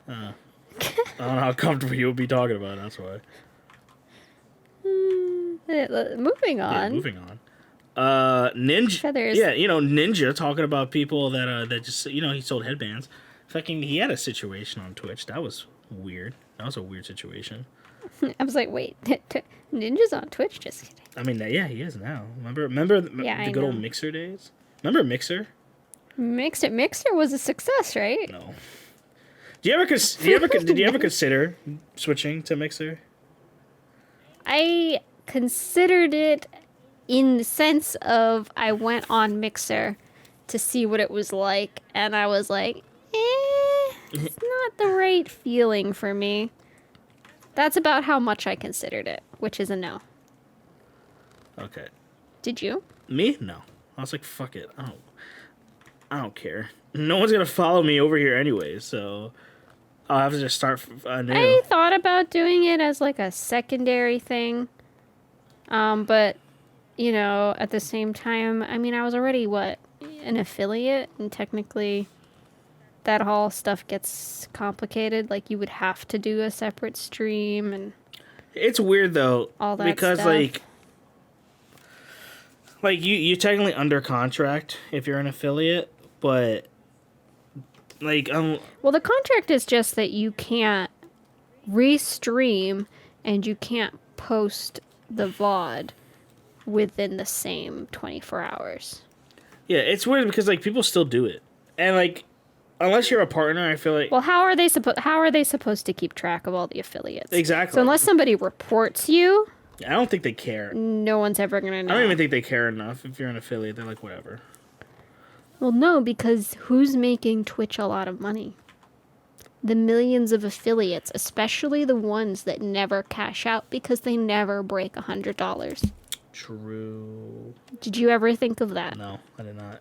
I don't know how comfortable you would be talking about it, that's why. Moving on. Yeah, moving on. Ninja. Feathers. Yeah, Ninja talking about people that just he sold headbands. Fucking, he had a situation on Twitch. That was weird. That was a weird situation. I was like, wait, Ninja's on Twitch? Just kidding. I mean, yeah, he is now. Remember the good old Mixer days? Remember Mixer? Mixer was a success, right? No. Did you ever consider switching to Mixer? I considered it in the sense of I went on Mixer to see what it was like, and I was like, it's not the right feeling for me. That's about how much I considered it, which is a no. Okay. Did you? Me? No. I was like, fuck it. I don't care. No one's gonna follow me over here anyway, so I'll have to just start anew. I thought about doing it as like a secondary thing, but at the same time, I mean, I was already an affiliate, and technically, that whole stuff gets complicated. Like, you would have to do a separate stream, and it's weird though, all that because stuff. like you technically under contract if you're an affiliate, but well, the contract is just that you can't restream and you can't post the VOD within the same 24 hours. Yeah, it's weird because people still do it. And like, unless you're a partner, I feel like Well, how are they supposed to keep track of all the affiliates? exactly. So unless somebody reports you, I don't think they care. no one's ever gonna know. I don't even think they care enough. If you're an affiliate, they're like whatever. Well, no, because who's making Twitch a lot of money? The millions of affiliates, especially the ones that never cash out because they never break $100. True. Did you ever think of that? No, I did not.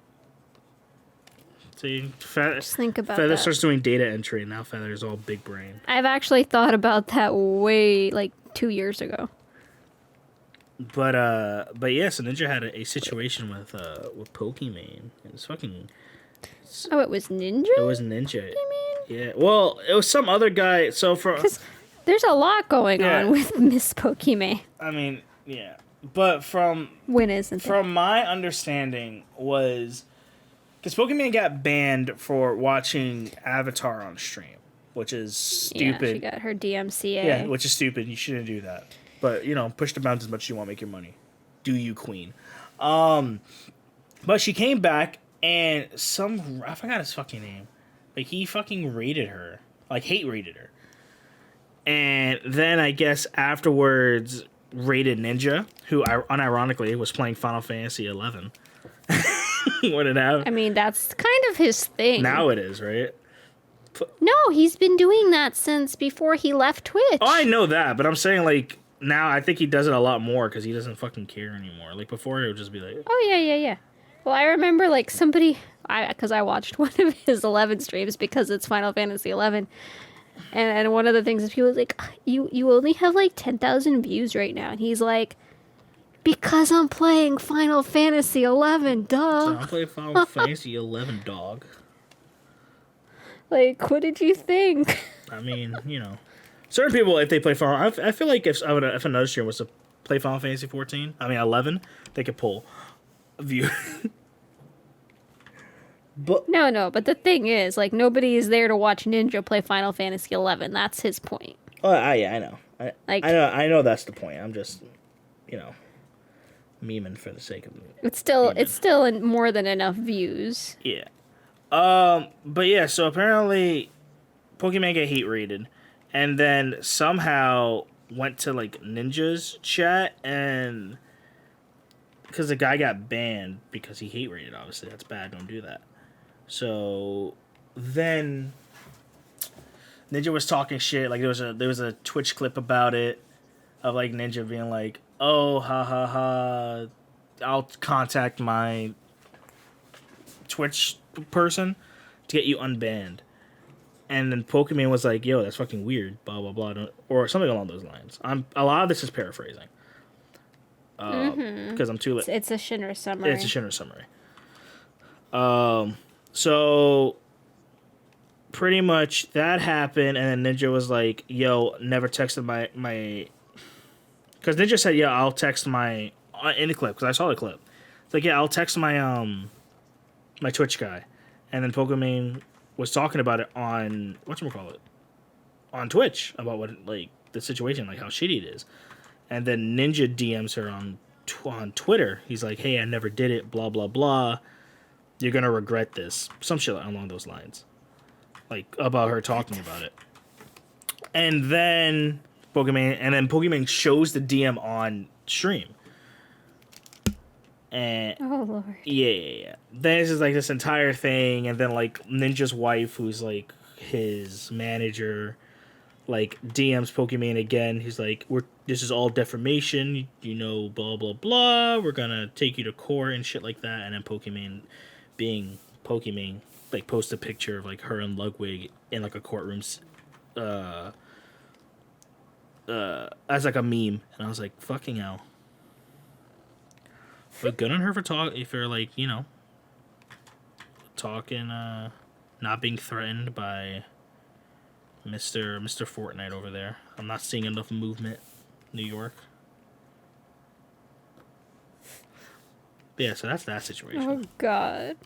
See, Just think about Feather that. starts doing data entry, and now Feather's all big brain. I've actually thought about that way, like, 2 years ago. But yeah, so Ninja had a situation with Pokimane. It's fucking. Oh, it was Ninja? It was Ninja. Yeah. Well, it was some other guy. So for. Because there's a lot going Yeah. on with Miss Pokimane. I mean, yeah, but When isn't there? from my understanding was, because Pokimane got banned for watching Avatar on stream, which is stupid. Yeah, she got her DMCA. Yeah, which is stupid. You shouldn't do that. But, you know, push the bounds as much as you want, make your money. Do you, queen. But she came back, and I forgot his fucking name. Like, he fucking rated her. Like, hate rated her. And then, I guess, afterwards, rated Ninja, who, unironically, was playing Final Fantasy 11. What it have? I mean, that's kind of his thing. Now it is, right? No, he's been doing that since before he left Twitch. Oh, I know that, but I'm saying, like, now I think he does it a lot more because he doesn't fucking care anymore. Like, before, it would just be like... Oh, yeah. Well, I remember, like, somebody... Because I watched one of his 11 streams because it's Final Fantasy 11. And one of the things is people was like, you only have, like, 10,000 views right now. And he's like, because I'm playing Final Fantasy 11, duh. So I'm playing Final Fantasy 11, dog. Like, what did you think? I mean, you know, certain people, if they play Final, I feel like if another stream was to play Final Fantasy 11, they could pull a view. But No, but the thing is, like, nobody is there to watch Ninja play Final Fantasy 11. That's his point. oh, yeah, I know. I know that's the point. I'm just, you know, memeing for the sake of it. It's still more than enough views. Yeah. But yeah, so apparently Pokemon get hate rated, and then somehow went to like Ninja's chat, and because the guy got banned because he hate rated, obviously that's bad, don't do that. So then Ninja was talking shit, like there was a Twitch clip about it of like Ninja being like, oh, ha ha ha, I'll contact my Twitch person to get you unbanned. And then Pokemon was like, yo, that's fucking weird, blah blah blah, or something along those lines. A lot of this is paraphrasing because I'm too late. It's a Shinra summary. It's a Shinra summary. So pretty much that happened, and then Ninja was like, yo, never texted my because Ninja said, yeah, I'll text my in the clip, because I saw the clip. It's like, yeah, I'll text my my Twitch guy. And then Pokemon was talking about it on whatchamacallit, on Twitch, about what, like, the situation, like how shitty it is. And then Ninja DMs her on Twitter. He's like, hey, I never did it, blah blah blah, you're gonna regret this, some shit along those lines, like about her talking about it. And then Pokemon shows the DM on stream. And Oh, Lord. yeah. Then it's just like this entire thing, and then like Ninja's wife, who's like his manager, like DMs Pokemon again. He's like, this is all defamation, you know, blah blah blah. We're gonna take you to court and shit like that. And then Pokemon, being Pokemon, like post a picture of like her and Ludwig in like a courtroom, as like a meme. And I was like, fucking hell. But good on her for like, you know, talking, not being threatened by Mr. Fortnite over there. I'm not seeing enough movement, New York. But yeah, so that's that situation. Oh, God.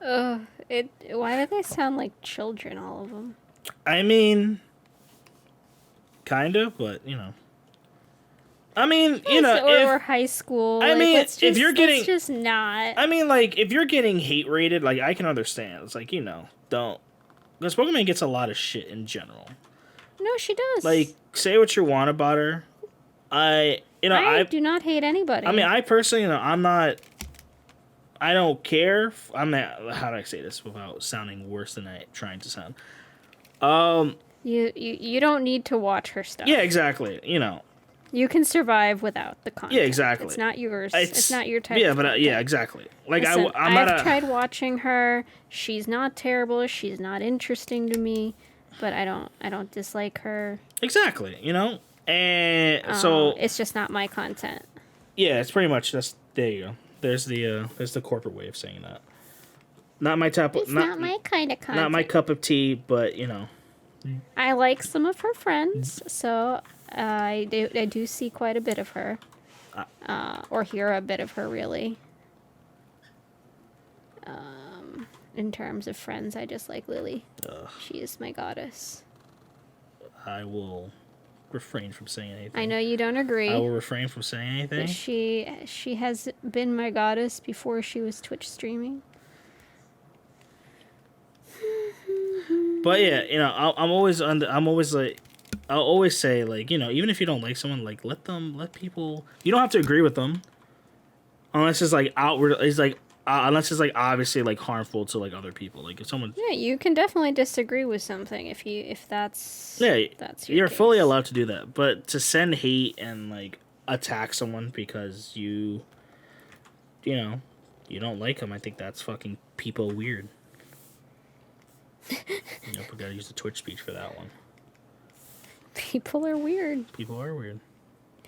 Why do they sound like children, all of them? I mean, kind of, but, you know. I mean, you know, or high school. I mean, if you're getting, let's just not. I mean, like, if you're getting hate rated, like, I can understand. It's like, you know, don't. Because Pokemon gets a lot of shit in general. No, she does. Like, say what you want about her. I do not hate anybody. I mean, I personally, you know, I'm not. I don't care. I'm not. How do I say this without sounding worse than I'm trying to sound? You don't need to watch her stuff. Yeah, exactly. You know. You can survive without the content. Yeah, exactly. It's not yours. It's not your type. Yeah, of but yeah, exactly. Like Listen, I've tried watching her. She's not terrible. She's not interesting to me, but I don't dislike her. Exactly. You know, and so it's just not my content. Yeah, it's pretty much that's. There you go. There's the corporate way of saying that. Not my type of. It's not my kind of content. Not my cup of tea, but you know. I like some of her friends, so I do see quite a bit of her, or hear a bit of her, really. In terms of friends, I just like Lily. She is my goddess. I will refrain from saying anything. I know you don't agree. I will refrain from saying anything. But she has been my goddess before she was Twitch streaming. But yeah, you know, I'll always like, I'll always say, like, you know, even if you don't like someone, like, let people. You don't have to agree with them, unless it's like unless it's like obviously like harmful to like other people. Like if someone. Yeah, you can definitely disagree with something if that's. Yeah, that's you're case. fully allowed to do that, but to send hate and like attack someone because you know, you don't like them, I think that's fucking people weird. Nope, we gotta use the Twitch speech for that one. People are weird. People are weird.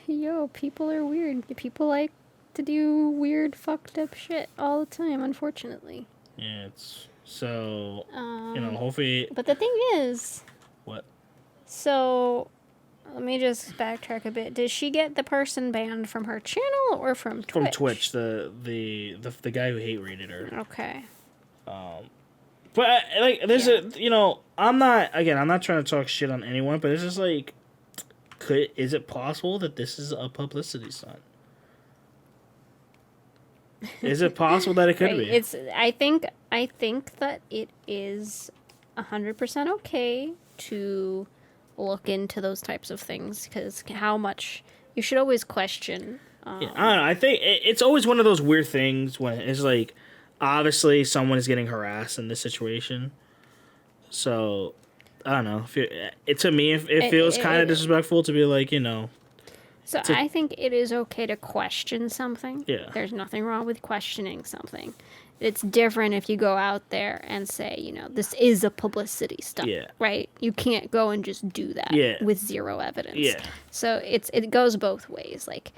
Yo, people are weird. People like to do weird, fucked up shit all the time, unfortunately. Yeah, it's so you know, hopefully. But the thing is, what? So, let me just backtrack a bit. Did she get the person banned from her channel or from Twitch? From Twitch, the guy who hate rated her. Okay. But like, there's you know, I'm not trying to talk shit on anyone, but it's just like, is it possible that this is a publicity stunt? Is it possible that it could be? It's. I think that it is 100% okay to look into those types of things, because how much you should always question. Yeah, I don't know. I think it's always one of those weird things when it's like, obviously someone is getting harassed in this situation, so I don't know. To me, it feels kind of disrespectful to be like, you know. So I think it is okay to question something. Yeah. There's nothing wrong with questioning something. It's different if you go out there and say, you know, this is a publicity stunt. Yeah. Right? You can't go and just do that with zero evidence. Yeah. So it goes both ways. Like,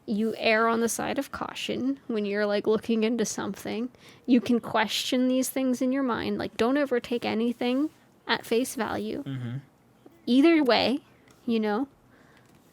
you err on the side of caution when you're like looking into something. You can question these things in your mind. Like, don't ever take anything at face value. Mm-hmm. Either way, you know.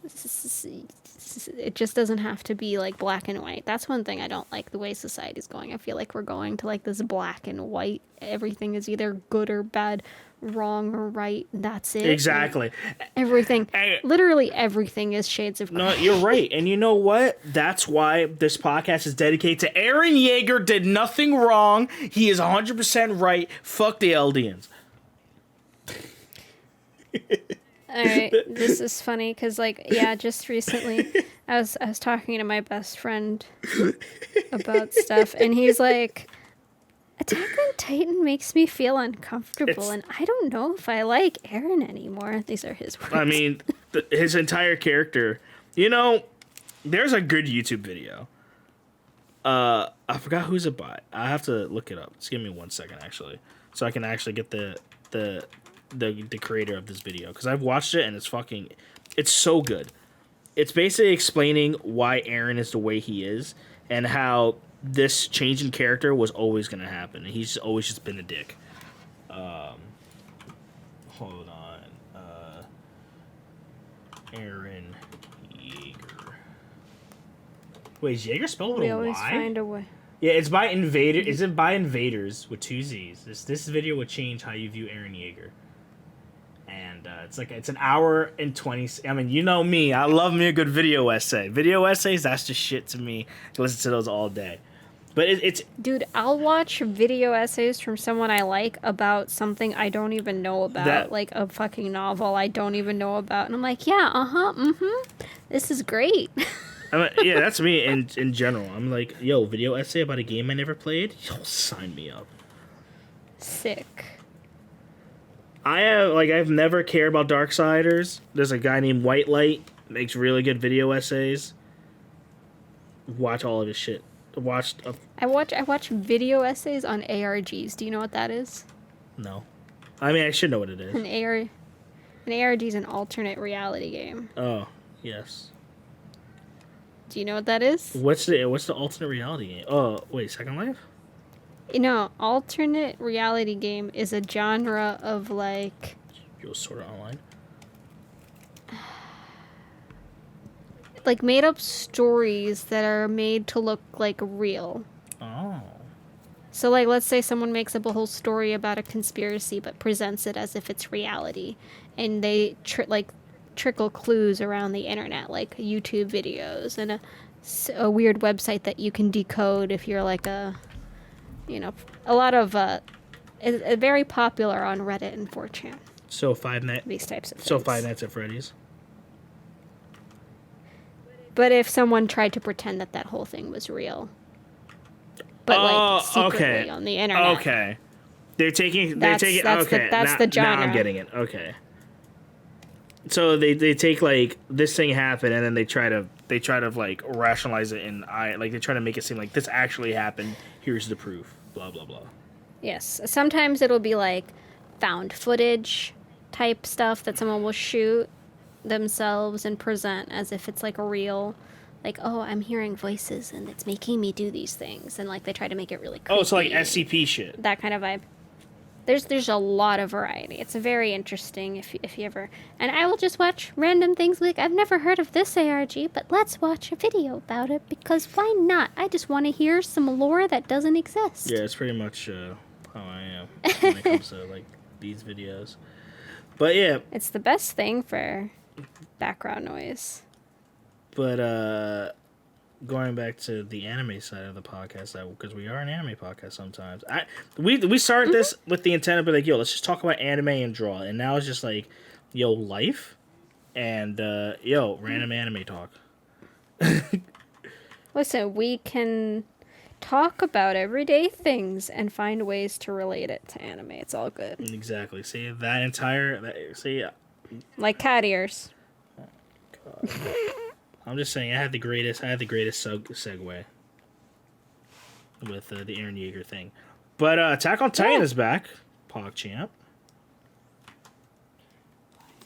It just doesn't have to be like black and white. That's one thing I don't like, the way society's going. I feel like we're going to like this black and white. Everything is either good or bad, wrong or right. That's it. Exactly. Everything, literally everything is shades of gray. No, you're right. And you know what? That's why this podcast is dedicated to Eren Yeager. Did nothing wrong. He is 100% right. Fuck the Eldians. All right, this is funny because, like, yeah, just recently I was talking to my best friend about stuff, and he's like, Attack on Titan makes me feel uncomfortable, and I don't know if I like Eren anymore. These are his words. I mean, his entire character. You know, there's a good YouTube video. I forgot who's it by. I have to look it up. Just give me 1 second, actually, so I can actually get the creator of this video, because I've watched it and it's so good. It's basically explaining why Eren is the way he is and how this change in character was always going to happen, and he's always just been a dick. Hold on. Eren Yeager. Wait, is Yeager spelled with a Y? We always find a way. Yeah, it's by Invader. Is it by Invaders with 2 Z's? This video will change how you view Eren Yeager. And it's an hour and 20. I mean, you know me. I love me a good video essay. Video essays, that's just shit to me. I listen to those all day. But it's Dude, I'll watch video essays from someone I like about something I don't even know about, like a fucking novel I don't even know about, and I'm like, yeah, this is great. I mean, yeah, that's me in general. I'm like, yo, video essay about a game I never played? Yo, sign me up. Sick. I've never cared about Darksiders. There's a guy named White Light, makes really good video essays. Watch all of his shit. I watch video essays on ARGs. Do you know what that is? No. I mean, I should know what it is. An ARG is an alternate reality game. Oh, yes. Do you know what that is? What's the alternate reality game? Oh, wait, Second Life? Alternate reality game is a genre of like... You'll sort of online? Like made up stories that are made to look like real. Oh. So like let's say someone makes up a whole story about a conspiracy but presents it as if it's reality, and they trickle clues around the internet like YouTube videos and a weird website that you can decode if you're like a lot of it's very popular on Reddit and 4chan. So these types of things. So Five Nights at Freddy's. But if someone tried to pretend that whole thing was real, but like secretly on the internet. Okay. That's okay. The genre. Now I'm getting it. Okay. So they take like this thing happened and then they try to like rationalize it they try to make it seem like this actually happened. Here's the proof. Blah blah blah. Yes. Sometimes it'll be like found footage type stuff that someone will shoot themselves and present as if it's like a real, like, oh, I'm hearing voices and it's making me do these things, and like they try to make it really creepy. Oh, so like SCP shit. That kind of vibe. There's a lot of variety. It's very interesting if you ever, and I will just watch random things like, I've never heard of this ARG, but let's watch a video about it because why not? I just want to hear some lore that doesn't exist. Yeah, it's pretty much how I am when it comes to like these videos. But yeah, it's the best thing for background noise. But going back to the anime side of the podcast, because we are an anime podcast sometimes. We started this with the intent of being like, yo, let's just talk about anime and draw, and now it's just like, yo, life, and random anime talk. Listen, we can talk about everyday things and find ways to relate it to anime. It's all good. Exactly. Like cat ears. God. I'm just saying, I had the greatest segue with the Eren Yeager thing. But Attack on Titan is back, PogChamp.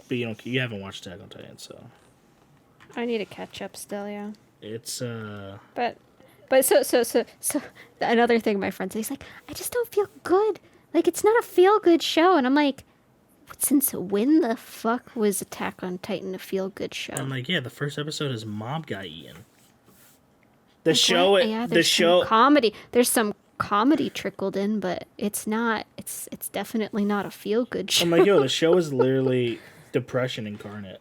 But you haven't watched Attack on Titan, so I need to catch up still, yeah. It's But so another thing my friend says, he's like, I just don't feel good. Like, it's not a feel good show, and I'm like, since when the fuck was Attack on Titan a feel good show? I'm like, yeah, the first episode is mob got eaten. There's comedy. There's some comedy trickled in, but it's not. It's definitely not a feel good show. I'm like, yo, the show is literally depression incarnate.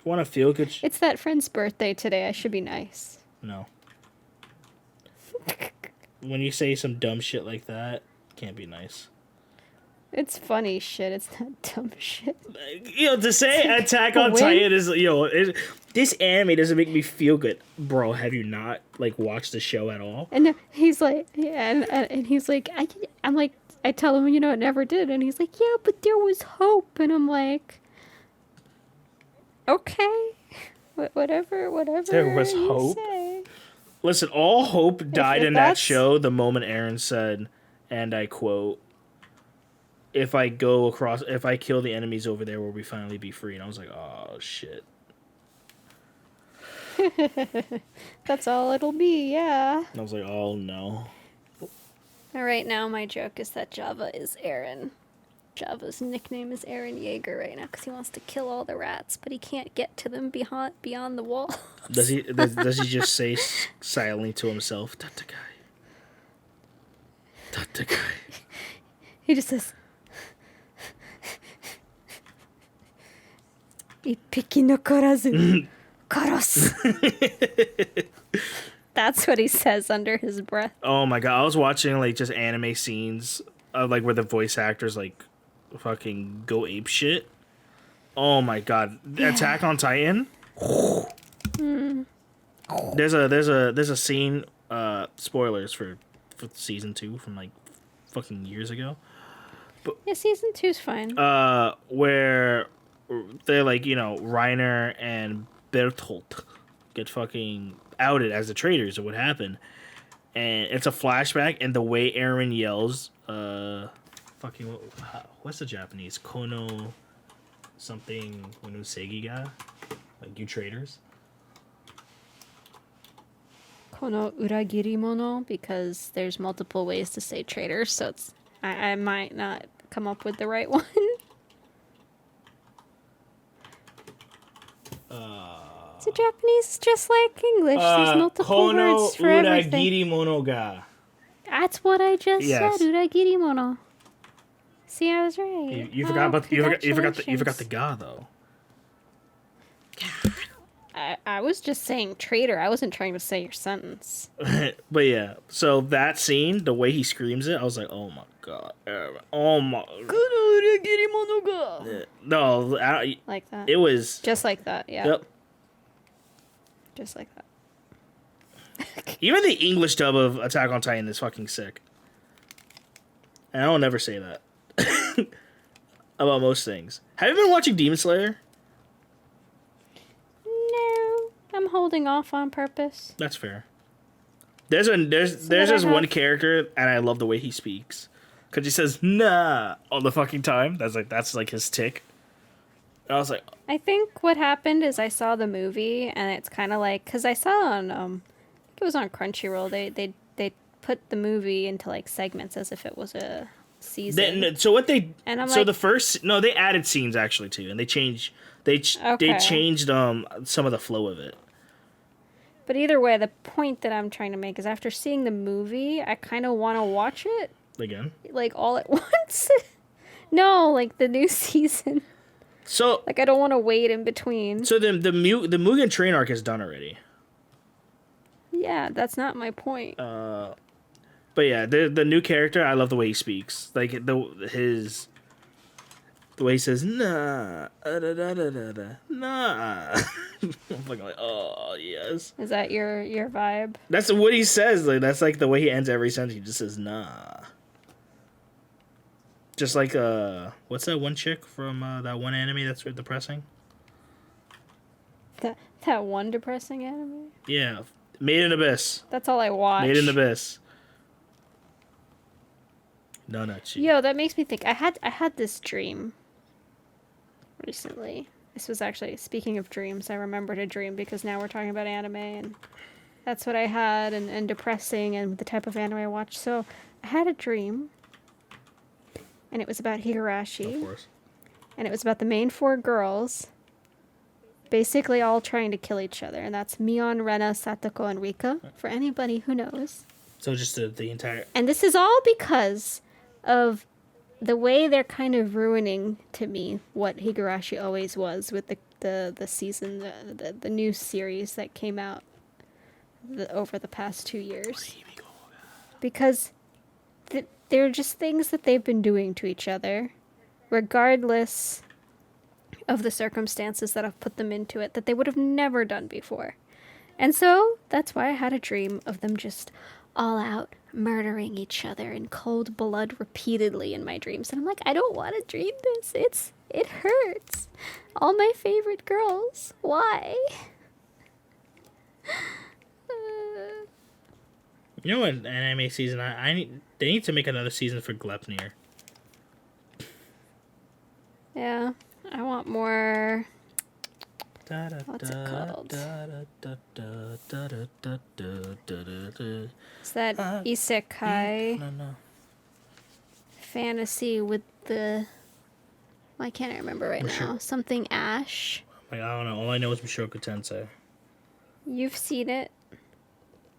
Want to feel good? It's that friend's birthday today. I should be nice. No. When you say some dumb shit like that, can't be nice. It's funny shit. It's not dumb shit. To say Attack on Titan is this anime doesn't make me feel good, bro. Have you not watched the show at all? And he's like, yeah, and he's like, I'm like, I tell him, it never did, and he's like, yeah, but there was hope, and I'm like, okay, whatever. There was hope. Say. Listen, all hope died in that show the moment Eren said, and I quote, if I kill the enemies over there, will we finally be free? And I was like, oh, shit. That's all it'll be, yeah. And I was like, oh, no. All right, now my joke is that Java is Eren. Java's nickname is Eren Yeager right now because he wants to kill all the rats, but he can't get to them beyond the wall. Does he just say silently to himself, Tatakai? He just says, "Ippiki no karazu, karos." That's what he says under his breath. Oh my god, I was watching like just anime scenes of like where the voice actors like fucking go ape shit. Oh my god, Attack on Titan. There's a scene. Spoilers for season 2 from like fucking years ago. Yeah, season 2's fine. Where they're like, you know, Reiner and Bertolt get fucking outed as the traitors of what happened, and it's a flashback, and the way Eren yells, what's the Japanese kono something Unusegi ga, like you traitors. Kono uragirimono, because there's multiple ways to say traitor, so it's I might not come up with the right one. So Japanese is just like English. There's multiple words for everything. Kono uragirimono ga. That's what I just Yes. said. Uragirimono. See, I was right. You forgot about you forgot the Congratulations. ga though. I was just saying traitor. I wasn't trying to say your sentence. But yeah, so that scene, the way he screams it, I was like, oh my god, oh my. No, Like that. it was. Just like that, yeah. Yep. Just like that. Even the English dub of Attack on Titan is fucking sick. And I will never say that about most things. Have you been watching Demon Slayer? No, I'm holding off on purpose. That's fair. There's this one character, and I love the way he speaks, because he says "nah" all the fucking time. That's like his tick. And I was like, I think what happened is I saw the movie, and it's kind of like, because I saw on, I think it was on Crunchyroll. They put the movie into like segments as if it was a season. so what they And I'm so like- the first they added scenes actually too, and they changed they changed some of the flow of it. But either way, the point that I'm trying to make is after seeing the movie, I kind of want to watch it Again, like all at once. No, like the new season. so Like I don't want to wait in between. so the Mugen Train arc is done already. Yeah, that's not my point. But yeah, the new character, I love the way he speaks. Like the way he says nah, nah. I'm like, oh yes. Is that your vibe? That's what he says. Like that's like the way he ends every sentence. He just says nah. Just like what's that one chick from that one anime that's depressing? That one depressing anime? Yeah, Made in Abyss. That's all I watch. Made in Abyss. No, not she. Yo, that makes me think. I had this dream recently. This was actually, speaking of dreams, I remembered a dream because now we're talking about anime, and that's what I had, and depressing, and the type of anime I watch. So I had a dream, and it was about Higurashi, Of course. and it was about the main 4 girls basically all trying to kill each other, and that's Mion, Rena, Satoko, and Rika, for anybody who knows. So just the entire. And this is all because of the way they're kind of ruining to me what Higurashi always was with the season, the new series that came out over the past 2 years. Because they're just things that they've been doing to each other, regardless of the circumstances that have put them into it, that they would have never done before. And so that's why I had a dream of them just all out murdering each other in cold blood repeatedly in my dreams. And I'm like, I don't want to dream this. It hurts. All my favorite girls. Why? You know what anime season I need? They need to make another season for Glepnir. Yeah, I want more. What's it called? It's that isekai No. fantasy with the... Why can't I remember right now? Something Ash. Like, I don't know. All I know is Mushoku Tensei. You've seen it.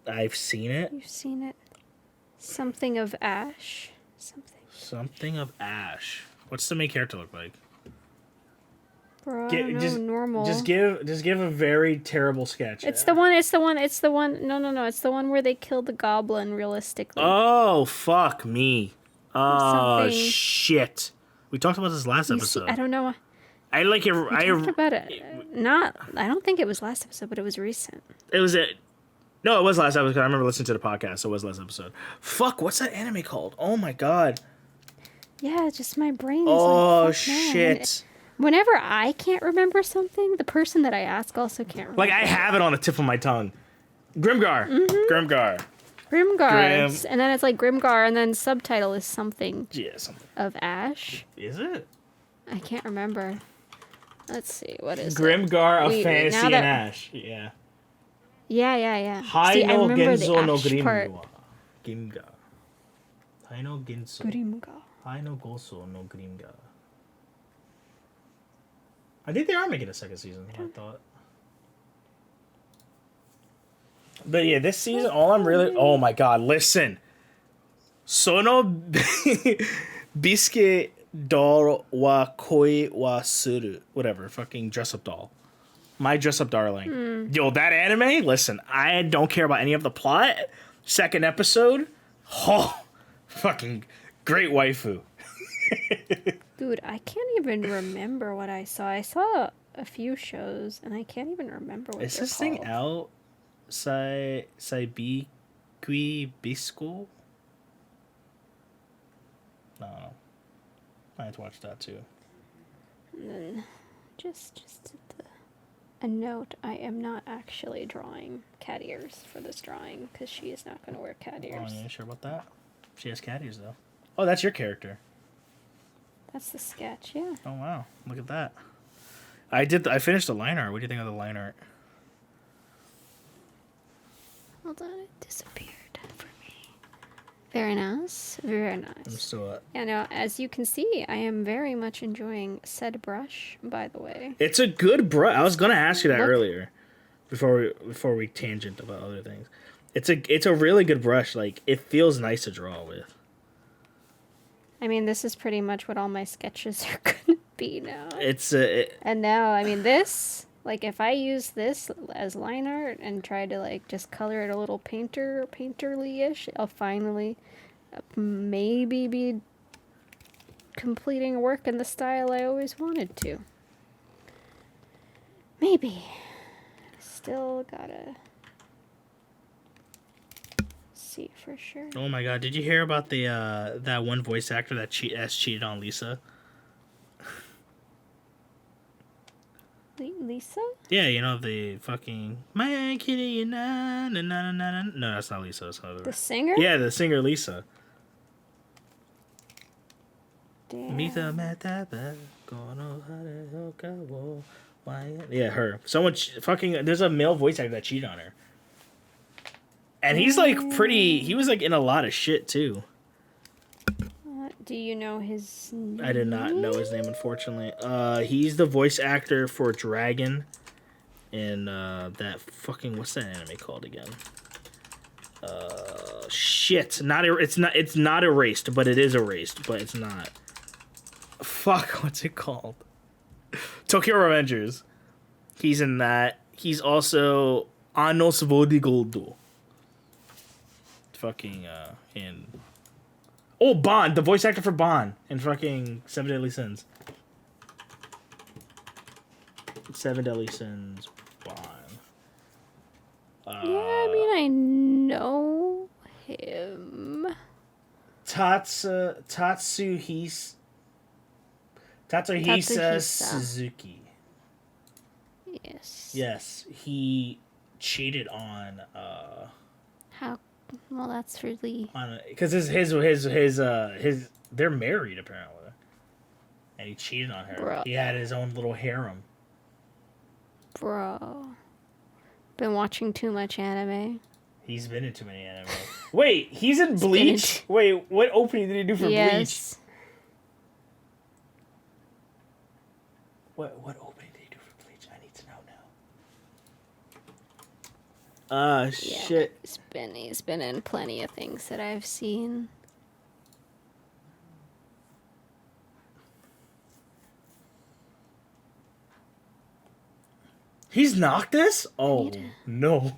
I've seen it. You've seen it. Something of Ash. Something. Something of Ash. What's the main character look like? Bro, I don't know, normal. Just give a very terrible sketch. It's the one. No. It's the one where they kill the goblin realistically. Oh, fuck me. Oh, something. shit. We talked about this last episode. I don't know. I like it. We talked about it. I don't think it was last episode, but it was recent. It was it. No, it was last episode. I remember listening to the podcast, so it was last episode. Fuck, what's that anime called? Oh my god. Yeah, just my brain is oh, like, fuck shit. No. Whenever I can't remember something, the person that I ask also can't remember. Like, I have it on the tip of my tongue. Grimgar. Grimgar. And then it's like Grimgar, and then subtitle is something. Yeah, something. Of Ash. Is it? I can't remember. Let's see. What is Grimgar of Fantasy and Ash. Yeah. Yeah. Hai no Genzo no Grimgar. Grimgar. Hai no Genzo. Grimgar. Hai no Goso no Grimgar. I think they are making a second season, I thought. But yeah, this season, all I'm really... Oh my god, listen. Sono Bisque doll wa koi wa suru. Whatever, fucking dress-up doll. My dress-up darling. Yo, that anime, listen, I don't care about any of the plot. Second episode, oh, fucking great waifu. Dude, I can't even remember what I saw. I saw a few shows, and I can't even remember what Is they're this called. thing out? Saibi Qui Bisco? No. I had to watch that too. And then, just a note, I am not actually drawing cat ears for this drawing, because she is not going to wear cat ears. Oh, you sure about that? She has cat ears, though. Oh, that's your character. That's the sketch, yeah. Oh, wow. Look at that. I finished the line art. What do you think of the line art? Hold on, it disappeared for me. Very nice. Very nice. I'm still up. Yeah, no, as you can see, I am very much enjoying said brush, by the way. It's a good brush. I was going to ask you that earlier before we tangent about other things. It's a really good brush. Like, it feels nice to draw with. I mean, this is pretty much what all my sketches are going to be now. And now, I mean, this, like, if I use this as line art and try to, like, just color it a little painterly-ish, I'll finally maybe be completing work in the style I always wanted to. Maybe. Still gotta see for sure. Oh my god, did you hear about the that one voice actor that cheated on Lisa? Lisa? Yeah, you know the fucking my kitty na na na na na. No, that's not Lisa. That's not the singer. Yeah, the singer Lisa. Damn. Yeah, her. Someone fucking. There's a male voice actor that cheated on her. And he's like pretty. He was like in a lot of shit too. Do you know his name? I did not know his name, unfortunately. He's the voice actor for Dragon, in that fucking what's that anime called again? Shit. It's not Erased, but it is Erased, but it's not. Fuck, what's it called? Tokyo Revengers. He's in that. He's also Anos Vodigoldo. Fucking in Bond, the voice actor for Bond in fucking Seven Deadly Sins. Seven Deadly Sins, Bond. Yeah, I mean, I know him. Tatsuhisa Suzuki. Yes. Yes, he cheated on How? Well, that's really... Because his they're married, apparently. And he cheated on her. Bro. He had his own little harem. Bro. Been watching too much anime. He's been in too many anime. Wait, he's in Bleach? Wait, what opening did he do for Bleach? What opening did he do for Bleach? I need to know now. Shit. He's been in plenty of things that I've seen. He's Noctis? Oh, need to- no.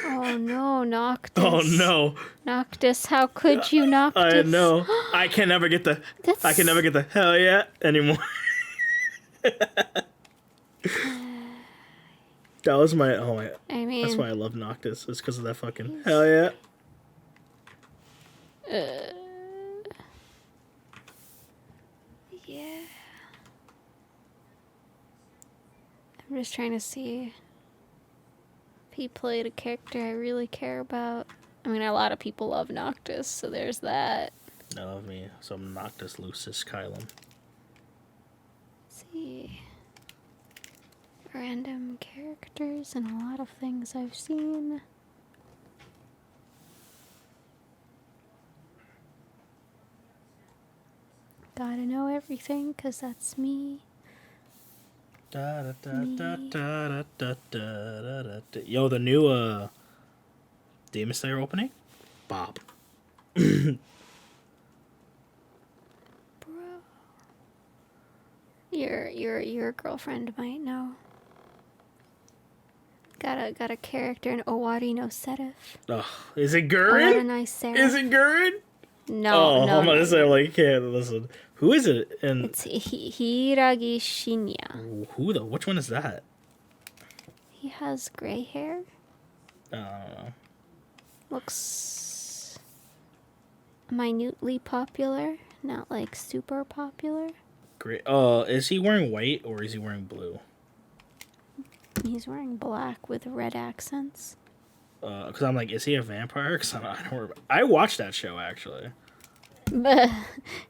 Oh no, Noctis. Oh, no. Noctis, how could you, Noctis? I know. I can never get the... That's... I can never get the hell yeah anymore. That was my... Oh, my... I mean... That's why I love Noctis. It's because of that fucking... Hell yeah. Yeah. I'm just trying to see if he played a character I really care about. I mean, a lot of people love Noctis, so there's that. I love me some Noctis Lucis Kylum. Let's see. Random characters and a lot of things I've seen. Gotta know everything, cause that's me. Da, da, da, da, da, da, da, da, da. Yo, the new Demon Slayer opening? Bob. Bro. Your girlfriend might know. Got a character in Owari no Seraph. Oh, is it Owari Gurren? no Seraph. Is it Gurren? No, no. I'm no, gonna say, no. like, can't listen. Who is it? And It's Hiragi Shinya. who though? Which one is that? He has gray hair. I don't know. Looks minutely popular, not like super popular. Great. Is he wearing white or is he wearing blue? He's wearing black with red accents. Because I'm like, is he a vampire? Because I don't remember. I watched that show actually. But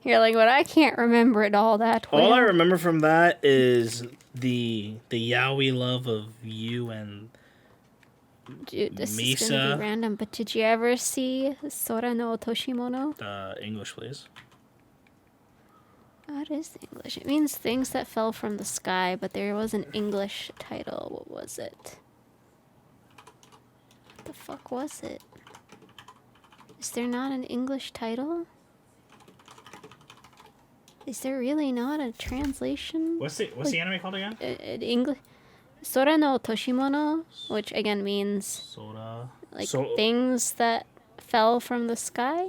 you're like, but I can't remember it all that well. All I remember from that is the yaoi love of you and Dude, this Misa. is gonna be random, but did you ever see Sora no Otoshimono? English, please. What is English? It means things that fell from the sky, but there was an English title. What was it? What the fuck was it? Is there not an English title? Is there really not a translation? What's the anime called again? English. Sora no Toshimono, which again means Soda. like things that fell from the sky.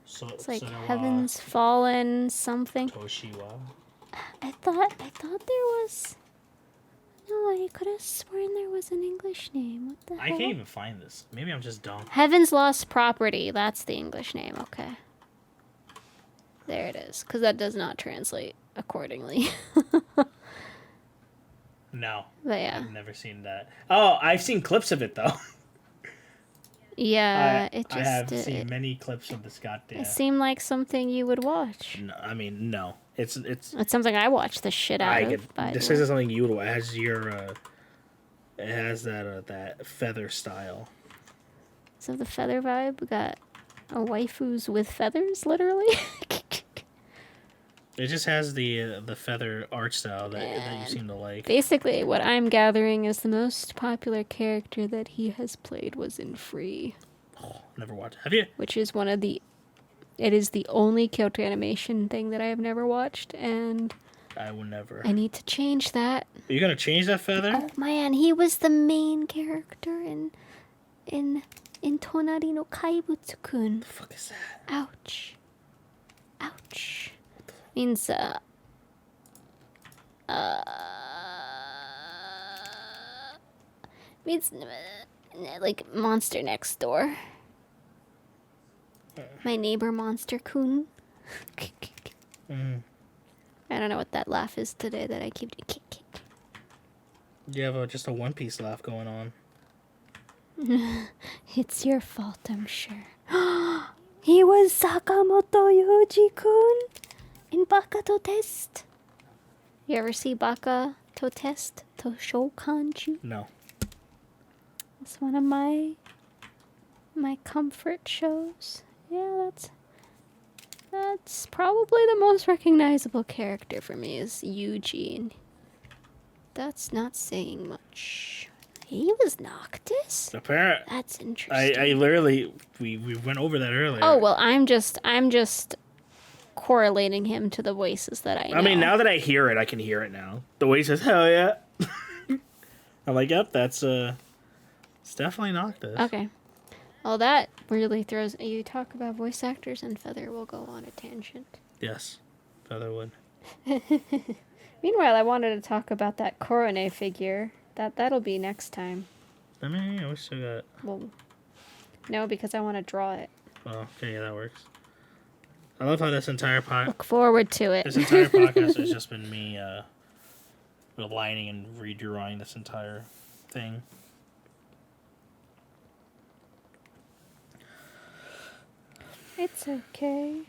It's like heaven's fallen something. Toshiwa. I thought there was. No, I could have sworn there was an English name. What the I hell? can't even find this. Maybe I'm just dumb. Heaven's Lost Property. That's the English name. Okay. There it is. Because that does not translate accordingly. No. But yeah. I've never seen that. Oh, I've seen clips of it though. Yeah, it just. I have seen many clips of this goddamn. It seemed like something you would watch. No, I mean, no. It's something I watch the shit out of. This isn't something you would watch. It has your. It has that feather style. So the feather vibe, we got a waifus with feathers, literally. It just has the feather art style that you seem to like. Basically, what I'm gathering is the most popular character that he has played was in Free. Oh, never watched. Have you? Which is one of the... It is the only Kyoto Animation thing that I have never watched, and... I will never. I need to change that. Are you gonna change that feather? Oh man, he was the main character in Tonari no Kaibutsu-kun. The fuck is that? Ouch. Ouch. Means, means, like, monster next door. My neighbor Monster-kun. I don't know what that laugh is today that I keep doing. You have just a One Piece laugh going on. It's your fault, I'm sure. He was Sakamoto Yuji-kun in Baka to Test. You ever see Baka to Test to Shoukanju? No. It's one of my comfort shows. Yeah, that's probably the most recognizable character for me is Eugene. That's not saying much. He was Noctis? Apparently. That's interesting. I literally we went over that earlier. Oh well, I'm just correlating him to the voices that I know. I mean, now that I hear it, I can hear it now. The way he says, hell yeah. I'm like, yep, it's definitely Noctis. Okay. Well, that really throws... You talk about voice actors, and Feather will go on a tangent. Yes, Feather would. Meanwhile, I wanted to talk about that Korone figure. That'll be next time. I mean, yeah, we still got... Well, no, because I want to draw it. Oh, okay, yeah, that works. I love how this entire Look forward to it. This entire podcast has just been me aligning and redrawing this entire thing. It's okay.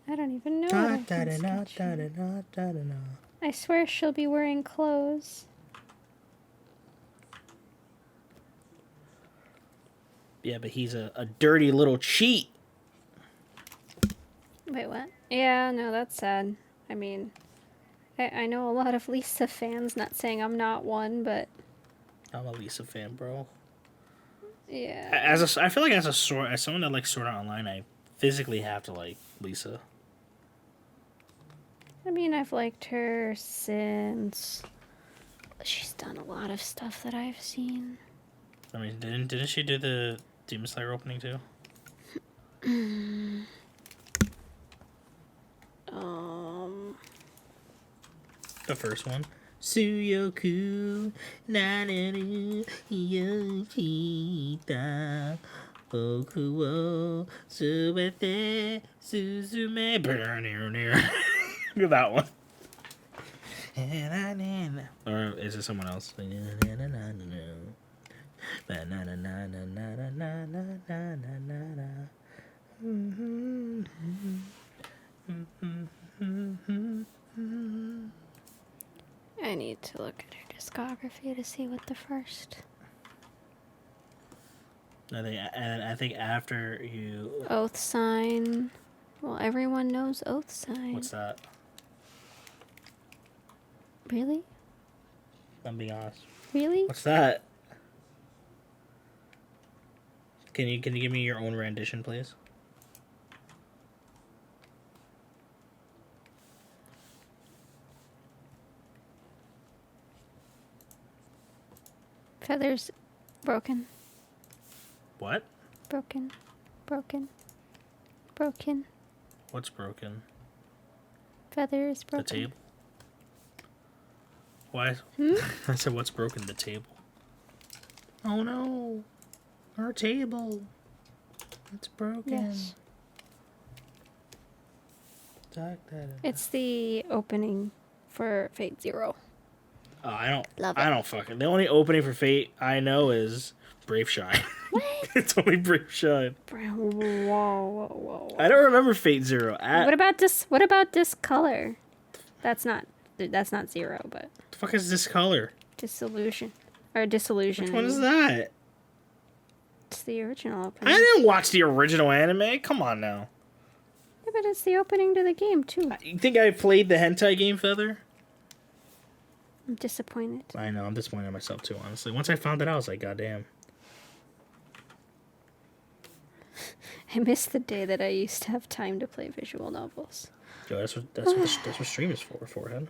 I don't even know what I can sketch you. I swear she'll be wearing clothes. Yeah, but he's a dirty little cheat. Wait, what? Yeah, no, that's sad. I mean, I know a lot of Lisa fans, not saying I'm not one, but... I'm a Lisa fan, bro. Yeah. I feel like as someone that likes Sword Art Online, I physically have to like Lisa. I mean, I've liked her since... She's done a lot of stuff that I've seen. I mean, didn't she do the Demon Slayer opening too? The first one. Suyoku naneru yoshita boku wo subete suzume burn. Look at that one. Or is it someone else? I need to look at her discography to see what the first... I think after you... Oath Sign. Well, everyone knows Oath Sign. What's that? Really? I'm being honest. Really? What's that? Can you give me your own rendition, please? Feathers broken. What? Broken. Broken. Broken. What's broken? Feathers broken. The table. Why? I said, what's broken? The table. Oh no! Our table. It's broken. Yes. It's the opening for Fate Zero. Oh, I Love it. don't fucking... The only opening for Fate I know is Brave Shine. What? It's only Brave Shine. Whoa. I don't remember Fate Zero. What about Discolor? That's not Zero, but The fuck is this color? Disillusion. Or Disillusion. Which one is that? It's the original opening. I didn't watch the original anime. Come on now. Yeah, but it's the opening to the game, too. You think I played the hentai game, Feather? I'm disappointed. I know, I'm disappointed in myself too, honestly. Once I found it out, I was like, goddamn. I miss the day that I used to have time to play visual novels. Yo, that's what stream is for, forehead.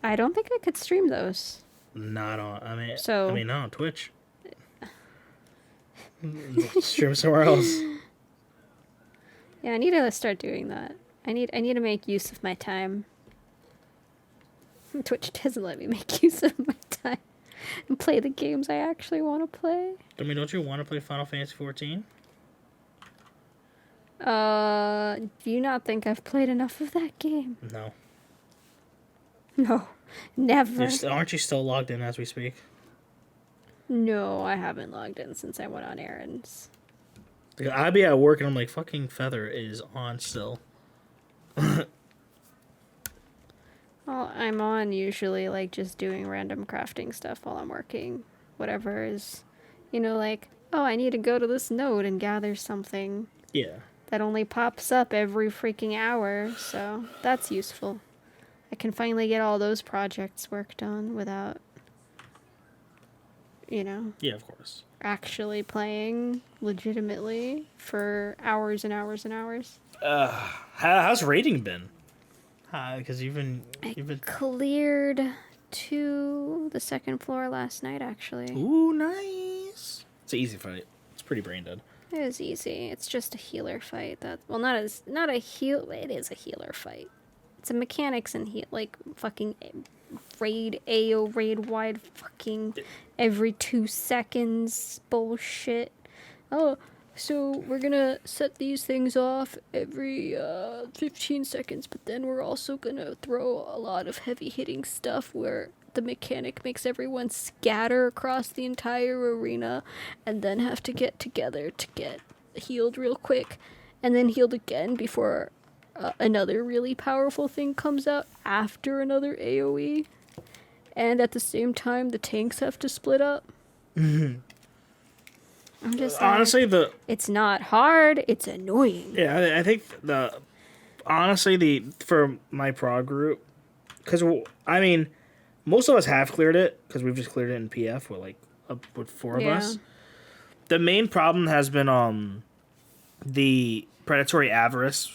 I don't think I could stream those. Not on. So- not on Twitch. Stream somewhere else. Yeah, I need to start doing that. I need to make use of my time. Twitch doesn't let me make use of my time and play the games I actually want to play. I mean, don't you want to play Final Fantasy 14? Do you not think I've played enough of that game? No. No, never. Aren't you still logged in as we speak? No, I haven't logged in since I went on errands. Like, I'd be at work and I'm like, fucking Feather is on still. Well, I'm on usually, like, just doing random crafting stuff while I'm working. Whatever is, like, oh, I need to go to this node and gather something. Yeah. That only pops up every freaking hour, so that's useful. I can finally get all those projects worked on without you know, Yeah, of course. actually playing legitimately for hours and hours and hours. How's rating been? Because you've been. Cleared to the second floor last night, actually. Ooh, nice. It's an easy fight. It's pretty brain dead. It was easy. It's just a healer fight. Not a heal. It is a healer fight. It's a mechanics and heal, like fucking raid AO raid wide fucking every 2 seconds bullshit. Oh, so we're gonna set these things off every 15 seconds, but then we're also gonna throw a lot of heavy hitting stuff where the mechanic makes everyone scatter across the entire arena and then have to get together to get healed real quick and then healed again before another really powerful thing comes out after another AoE. And at the same time, the tanks have to split up. I'm just honestly, it's not hard, it's annoying. Yeah, I think for my prog group, because I mean, most of us have cleared it because we've just cleared it in PF with 4 of us. The main problem has been the predatory avarice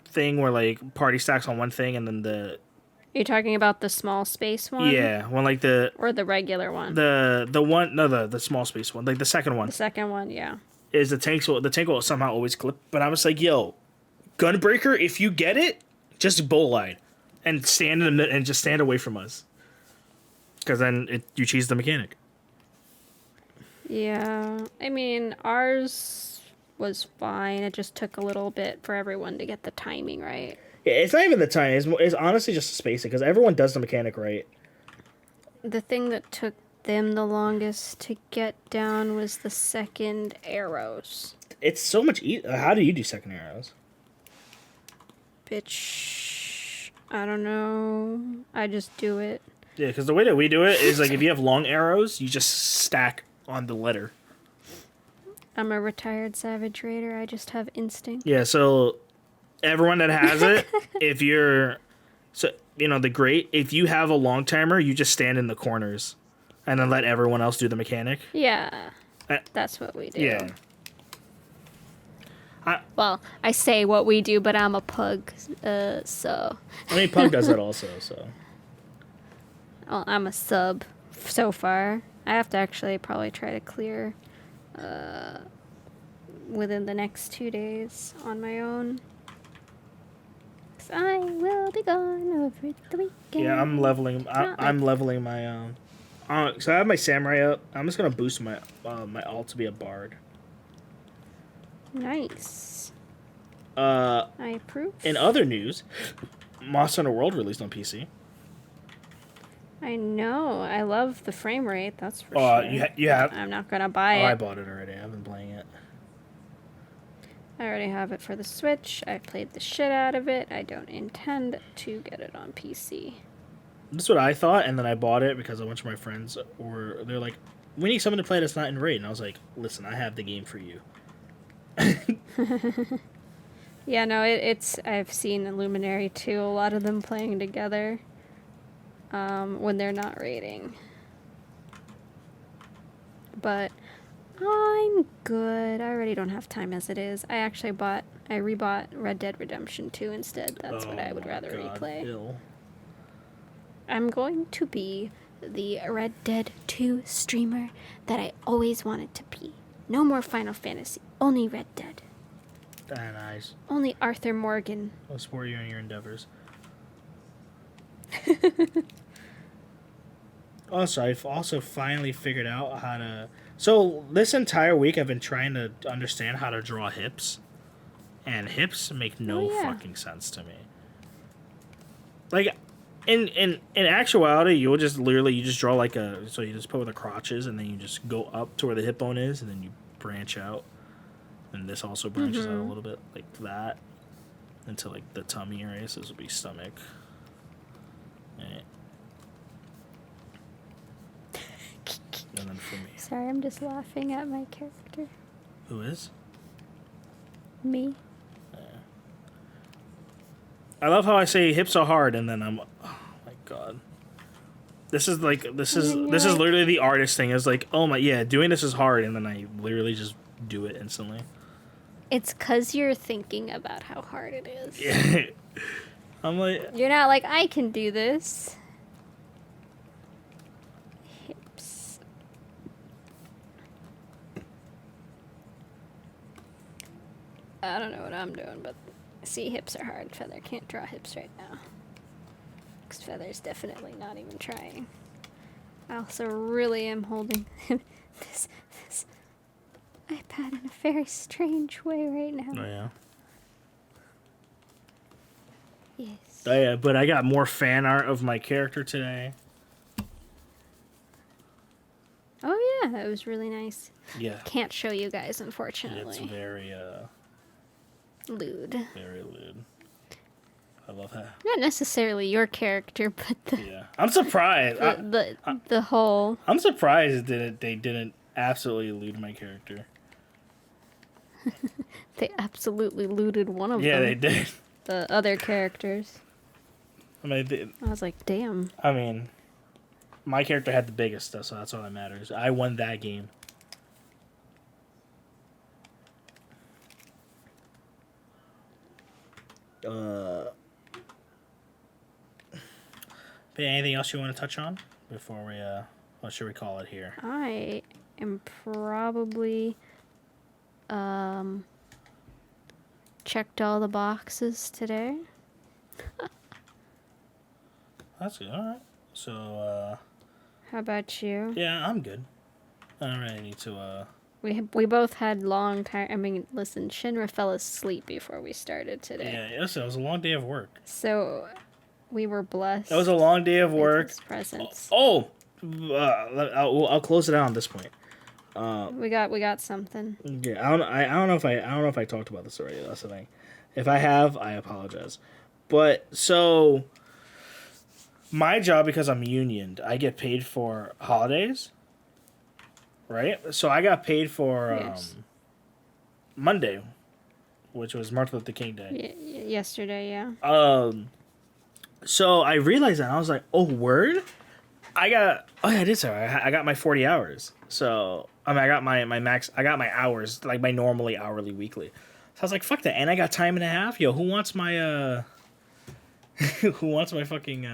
thing where like party stacks on one thing and then You're talking about the small space one? Yeah, when like or the regular one? The small space one, like the second one. The second one, yeah. Is the tank will somehow always clip, but I was like, yo, Gunbreaker, if you get it, just bull line and stand in the and just stand away from us, because then you cheese the mechanic. Yeah, I mean ours was fine. It just took a little bit for everyone to get the timing right. Yeah, it's not even the time. It's honestly just spacing because everyone does the mechanic right. The thing that took them the longest to get down was the second arrows. It's so much how do you do second arrows? Bitch, I don't know. I just do it. Yeah, because the way that we do it is like if you have long arrows, you just stack on the letter. I'm a retired savage raider. I just have instinct. Yeah, so everyone that has it, if you have a long timer, you just stand in the corners and then let everyone else do the mechanic. Yeah. That's what we do. Yeah. Well, I say what we do, but I'm a pug, so. I mean, Pug does that also, so. Well, I'm a sub so far. I have to actually probably try to clear within the next 2 days on my own. 'Cause I will be gone over the weekend. Yeah, I'm leveling. I'm leveling my. So I have my samurai up. I'm just gonna boost my my alt to be a bard. Nice. I approve. In other news, Monster Hunter World released on PC. I know. I love the frame rate. That's for sure. You have. I'm not gonna buy it. I bought it already. I've been playing it. I already have it for the Switch. I played the shit out of it. I don't intend to get it on PC. That's what I thought, and then I bought it because a bunch of my friends they're like, we need someone to play that's not in raid, and I was like, listen, I have the game for you. Yeah, no, it's I've seen Illuminary too, a lot of them playing together when they're not raiding. But I'm good. I already don't have time as it is. I rebought Red Dead Redemption 2 instead. That's what I would rather replay. Ew. I'm going to be the Red Dead 2 streamer that I always wanted to be. No more Final Fantasy. Only Red Dead. Nice. Only Arthur Morgan. I'll support you in your endeavors. Also, I've also finally figured out how to... So, this entire week I've been trying to understand how to draw hips. And hips make no fucking sense to me. Like, in actuality, you just draw like so you just put with the crotches and then you just go up to where the hip bone is and then you branch out. And this also branches out a little bit like that into like the tummy area. So this would be stomach. Right. And then for me. Sorry, I'm just laughing at my character. Who is? Me. I love how I say hips are hard and then I'm... Oh my god. This is like this And is then you're this is like- literally the artist thing. Is like, oh my, yeah, doing this is hard, and then I literally just do it instantly. It's because you're thinking about how hard it is. Yeah. I'm like, You're not like, I can do this. Hips. I don't know what I'm doing, but see, hips are hard. Feather can't draw hips right now. Because Feather's definitely not even trying. I also really am holding this iPad in a very strange way right now. oh yeah. Yes. Oh yeah, but I got more fan art of my character today. Oh yeah, that was really nice. Yeah. Can't show you guys, unfortunately. It's very Lewd. very lewd. I love that. Not necessarily your character, but Yeah. I'm surprised. the whole. I'm surprised that they didn't absolutely elude my character. They absolutely looted one of Yeah, them. they did. The other characters. I mean, I was like, damn. my character had the biggest stuff, so that's all that matters. I won that game. But anything else you want to touch on before we what should we call it here? I am probably checked all the boxes today. That's good. All right. So How about you? yeah, I'm good. I don't really need to We both had long time. I mean, listen, Shinra fell asleep before we started today. yeah, listen, it was a long day of work. So we were blessed. It was a long day of with work. his presents. Oh, I'll close it out on this point. We got something. Yeah, I don't know if I talked about this already. That's the thing. If I have, I apologize. But so my job, because I'm unioned, I get paid for holidays. Right? So I got paid for Yes. Monday, which was Martin Luther King Day. Yesterday, yeah. So I realized that and I was like, "Oh, word! I got I did sorry. I got my 40 hours. So I got my max. I got my hours, like my normally hourly weekly. So I was like, fuck that. And I got time and a half. Yo, who wants my who wants my fucking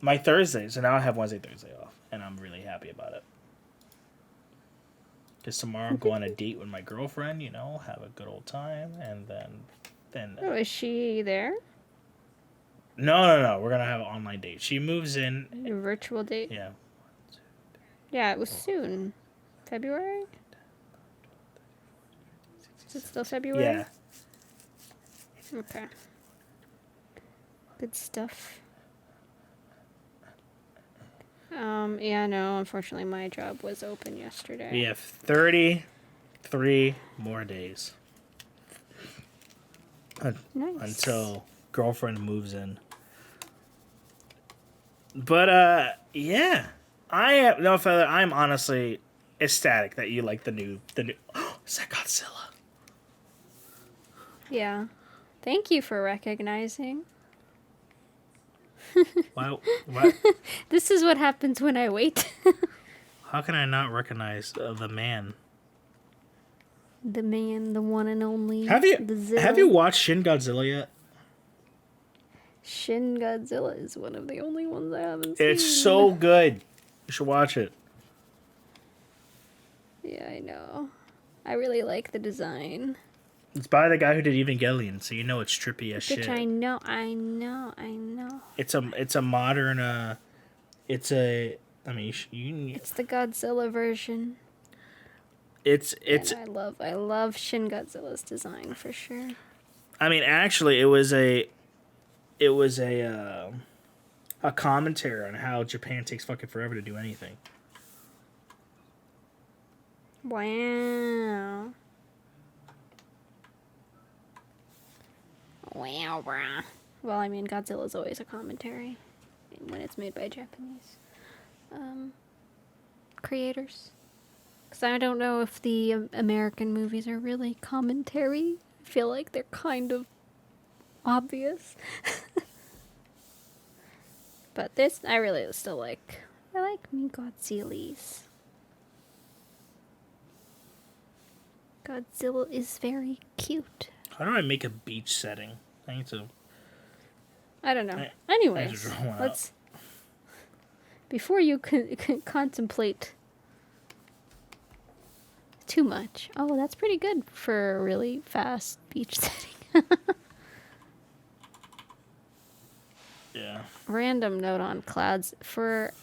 my Thursday? So now I have Wednesday, Thursday off, and I'm really happy about it. Because tomorrow I'm going on a date with my girlfriend. You know, have a good old time, and then. Oh, is she there? No. We're gonna have an online date. She moves in. A virtual date? Yeah. Yeah, it was soon. February? Is it still February? Yeah. Okay. Good stuff. Yeah, no, unfortunately my job was open yesterday. We have 33 more days Nice. until girlfriend moves in. But yeah, I'm honestly ecstatic that you like the new. Is that Godzilla? Yeah. Thank you for recognizing. Wow. What? This is what happens when I wait. How can I not recognize the man? The man, the one and only. Have the Zilla. you watched Shin Godzilla yet? Shin Godzilla is one of the only ones I haven't seen. It's so good. You should watch it. Yeah, I know. I really like the design. It's by the guy who did Evangelion, so you know it's trippy as shit. Which I know. It's a modern. It's a. I mean, It's the Godzilla version. it's. And I love Shin Godzilla's design for sure. I mean, actually, it was a commentary on how Japan takes fucking forever to do anything. Wow. Wow, brah. Well, I mean, Godzilla's always a commentary when it's made by Japanese creators. Because I don't know if the American movies are really commentary. I feel like they're kind of obvious. But this, I really still like. I like me Godzillas. Godzilla is very cute. How do I make a beach setting? I need to. I don't know. I Anyways, draw one let's. Before you contemplate too much. Oh, that's pretty good for a really fast beach setting. Yeah. Random note on clouds for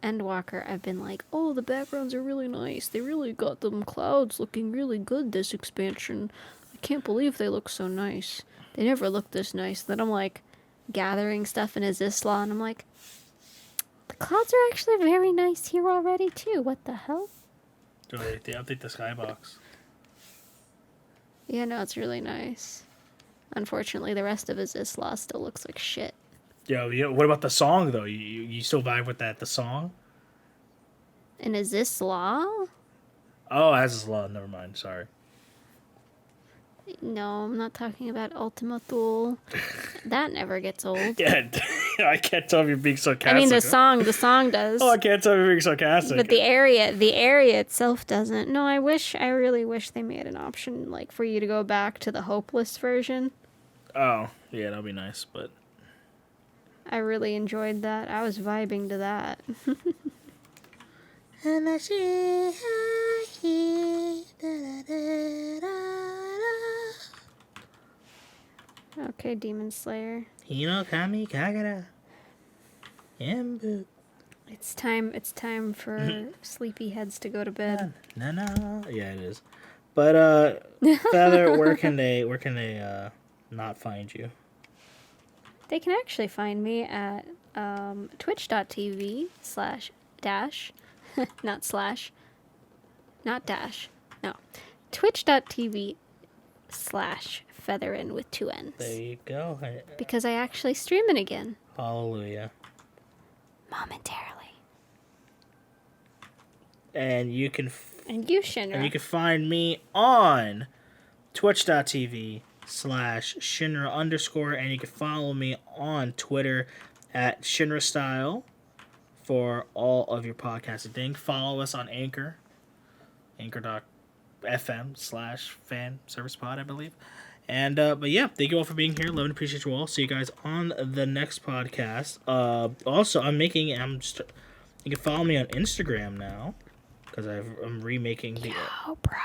Endwalker. I've been like, oh, the backgrounds are really nice. They really got them clouds looking really good this expansion. I can't believe they look so nice. They never looked this nice. Then I'm like gathering stuff in Azisla, and I'm like, the clouds are actually very nice here already too. What the hell? Do they update the skybox? Yeah, no, it's really nice. Unfortunately, the rest of Azisla still looks like shit. Yo, what about the song though? You still vibe with that? The song? And Azisla? Oh, Azizla. Never mind. Sorry. No, I'm not talking about Ultima Thule. That never gets old. Yeah, I can't tell if you're being sarcastic. I mean, the song does. Oh, I can't tell if you're being sarcastic. But the area itself doesn't. No, I really wish they made an option like for you to go back to the hopeless version. Oh, yeah, that'd be nice, but I really enjoyed that. I was vibing to that. And I see Okay, Demon Slayer. Hino Kami Kagara. Yambu. It's time for sleepy heads to go to bed. No. Yeah, it is. But Feather, where can they not find you? They can actually find me at twitch.tv /dash, not slash, not dash, no, twitch.tv /featherin with 2 N's. There you go. Because I actually stream it again. Hallelujah. Momentarily. And you can And you, Shinra. And you can find me on twitch.tv /Shinra_, and you can follow me on Twitter at ShinraStyle for all of your podcasting thing. Follow us on Anchor, anchor.fm/fan service pod, I believe. And but yeah, thank you all for being here. Love and appreciate you all. See you guys on the next podcast. Also, you can follow me on Instagram now because I'm remaking the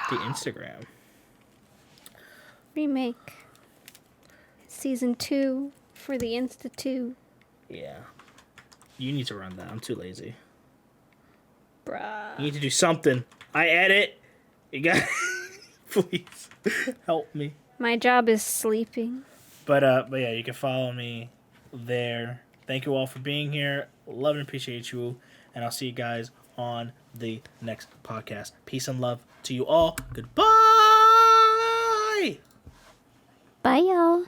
Instagram. Remake. Season 2 for the Institute. Yeah. You need to run that. I'm too lazy. Bruh. You need to do something. I edit. You got please help me. My job is sleeping. But yeah, you can follow me there. Thank you all for being here. Love and appreciate you. And I'll see you guys on the next podcast. Peace and love to you all. Goodbye. Bye, y'all.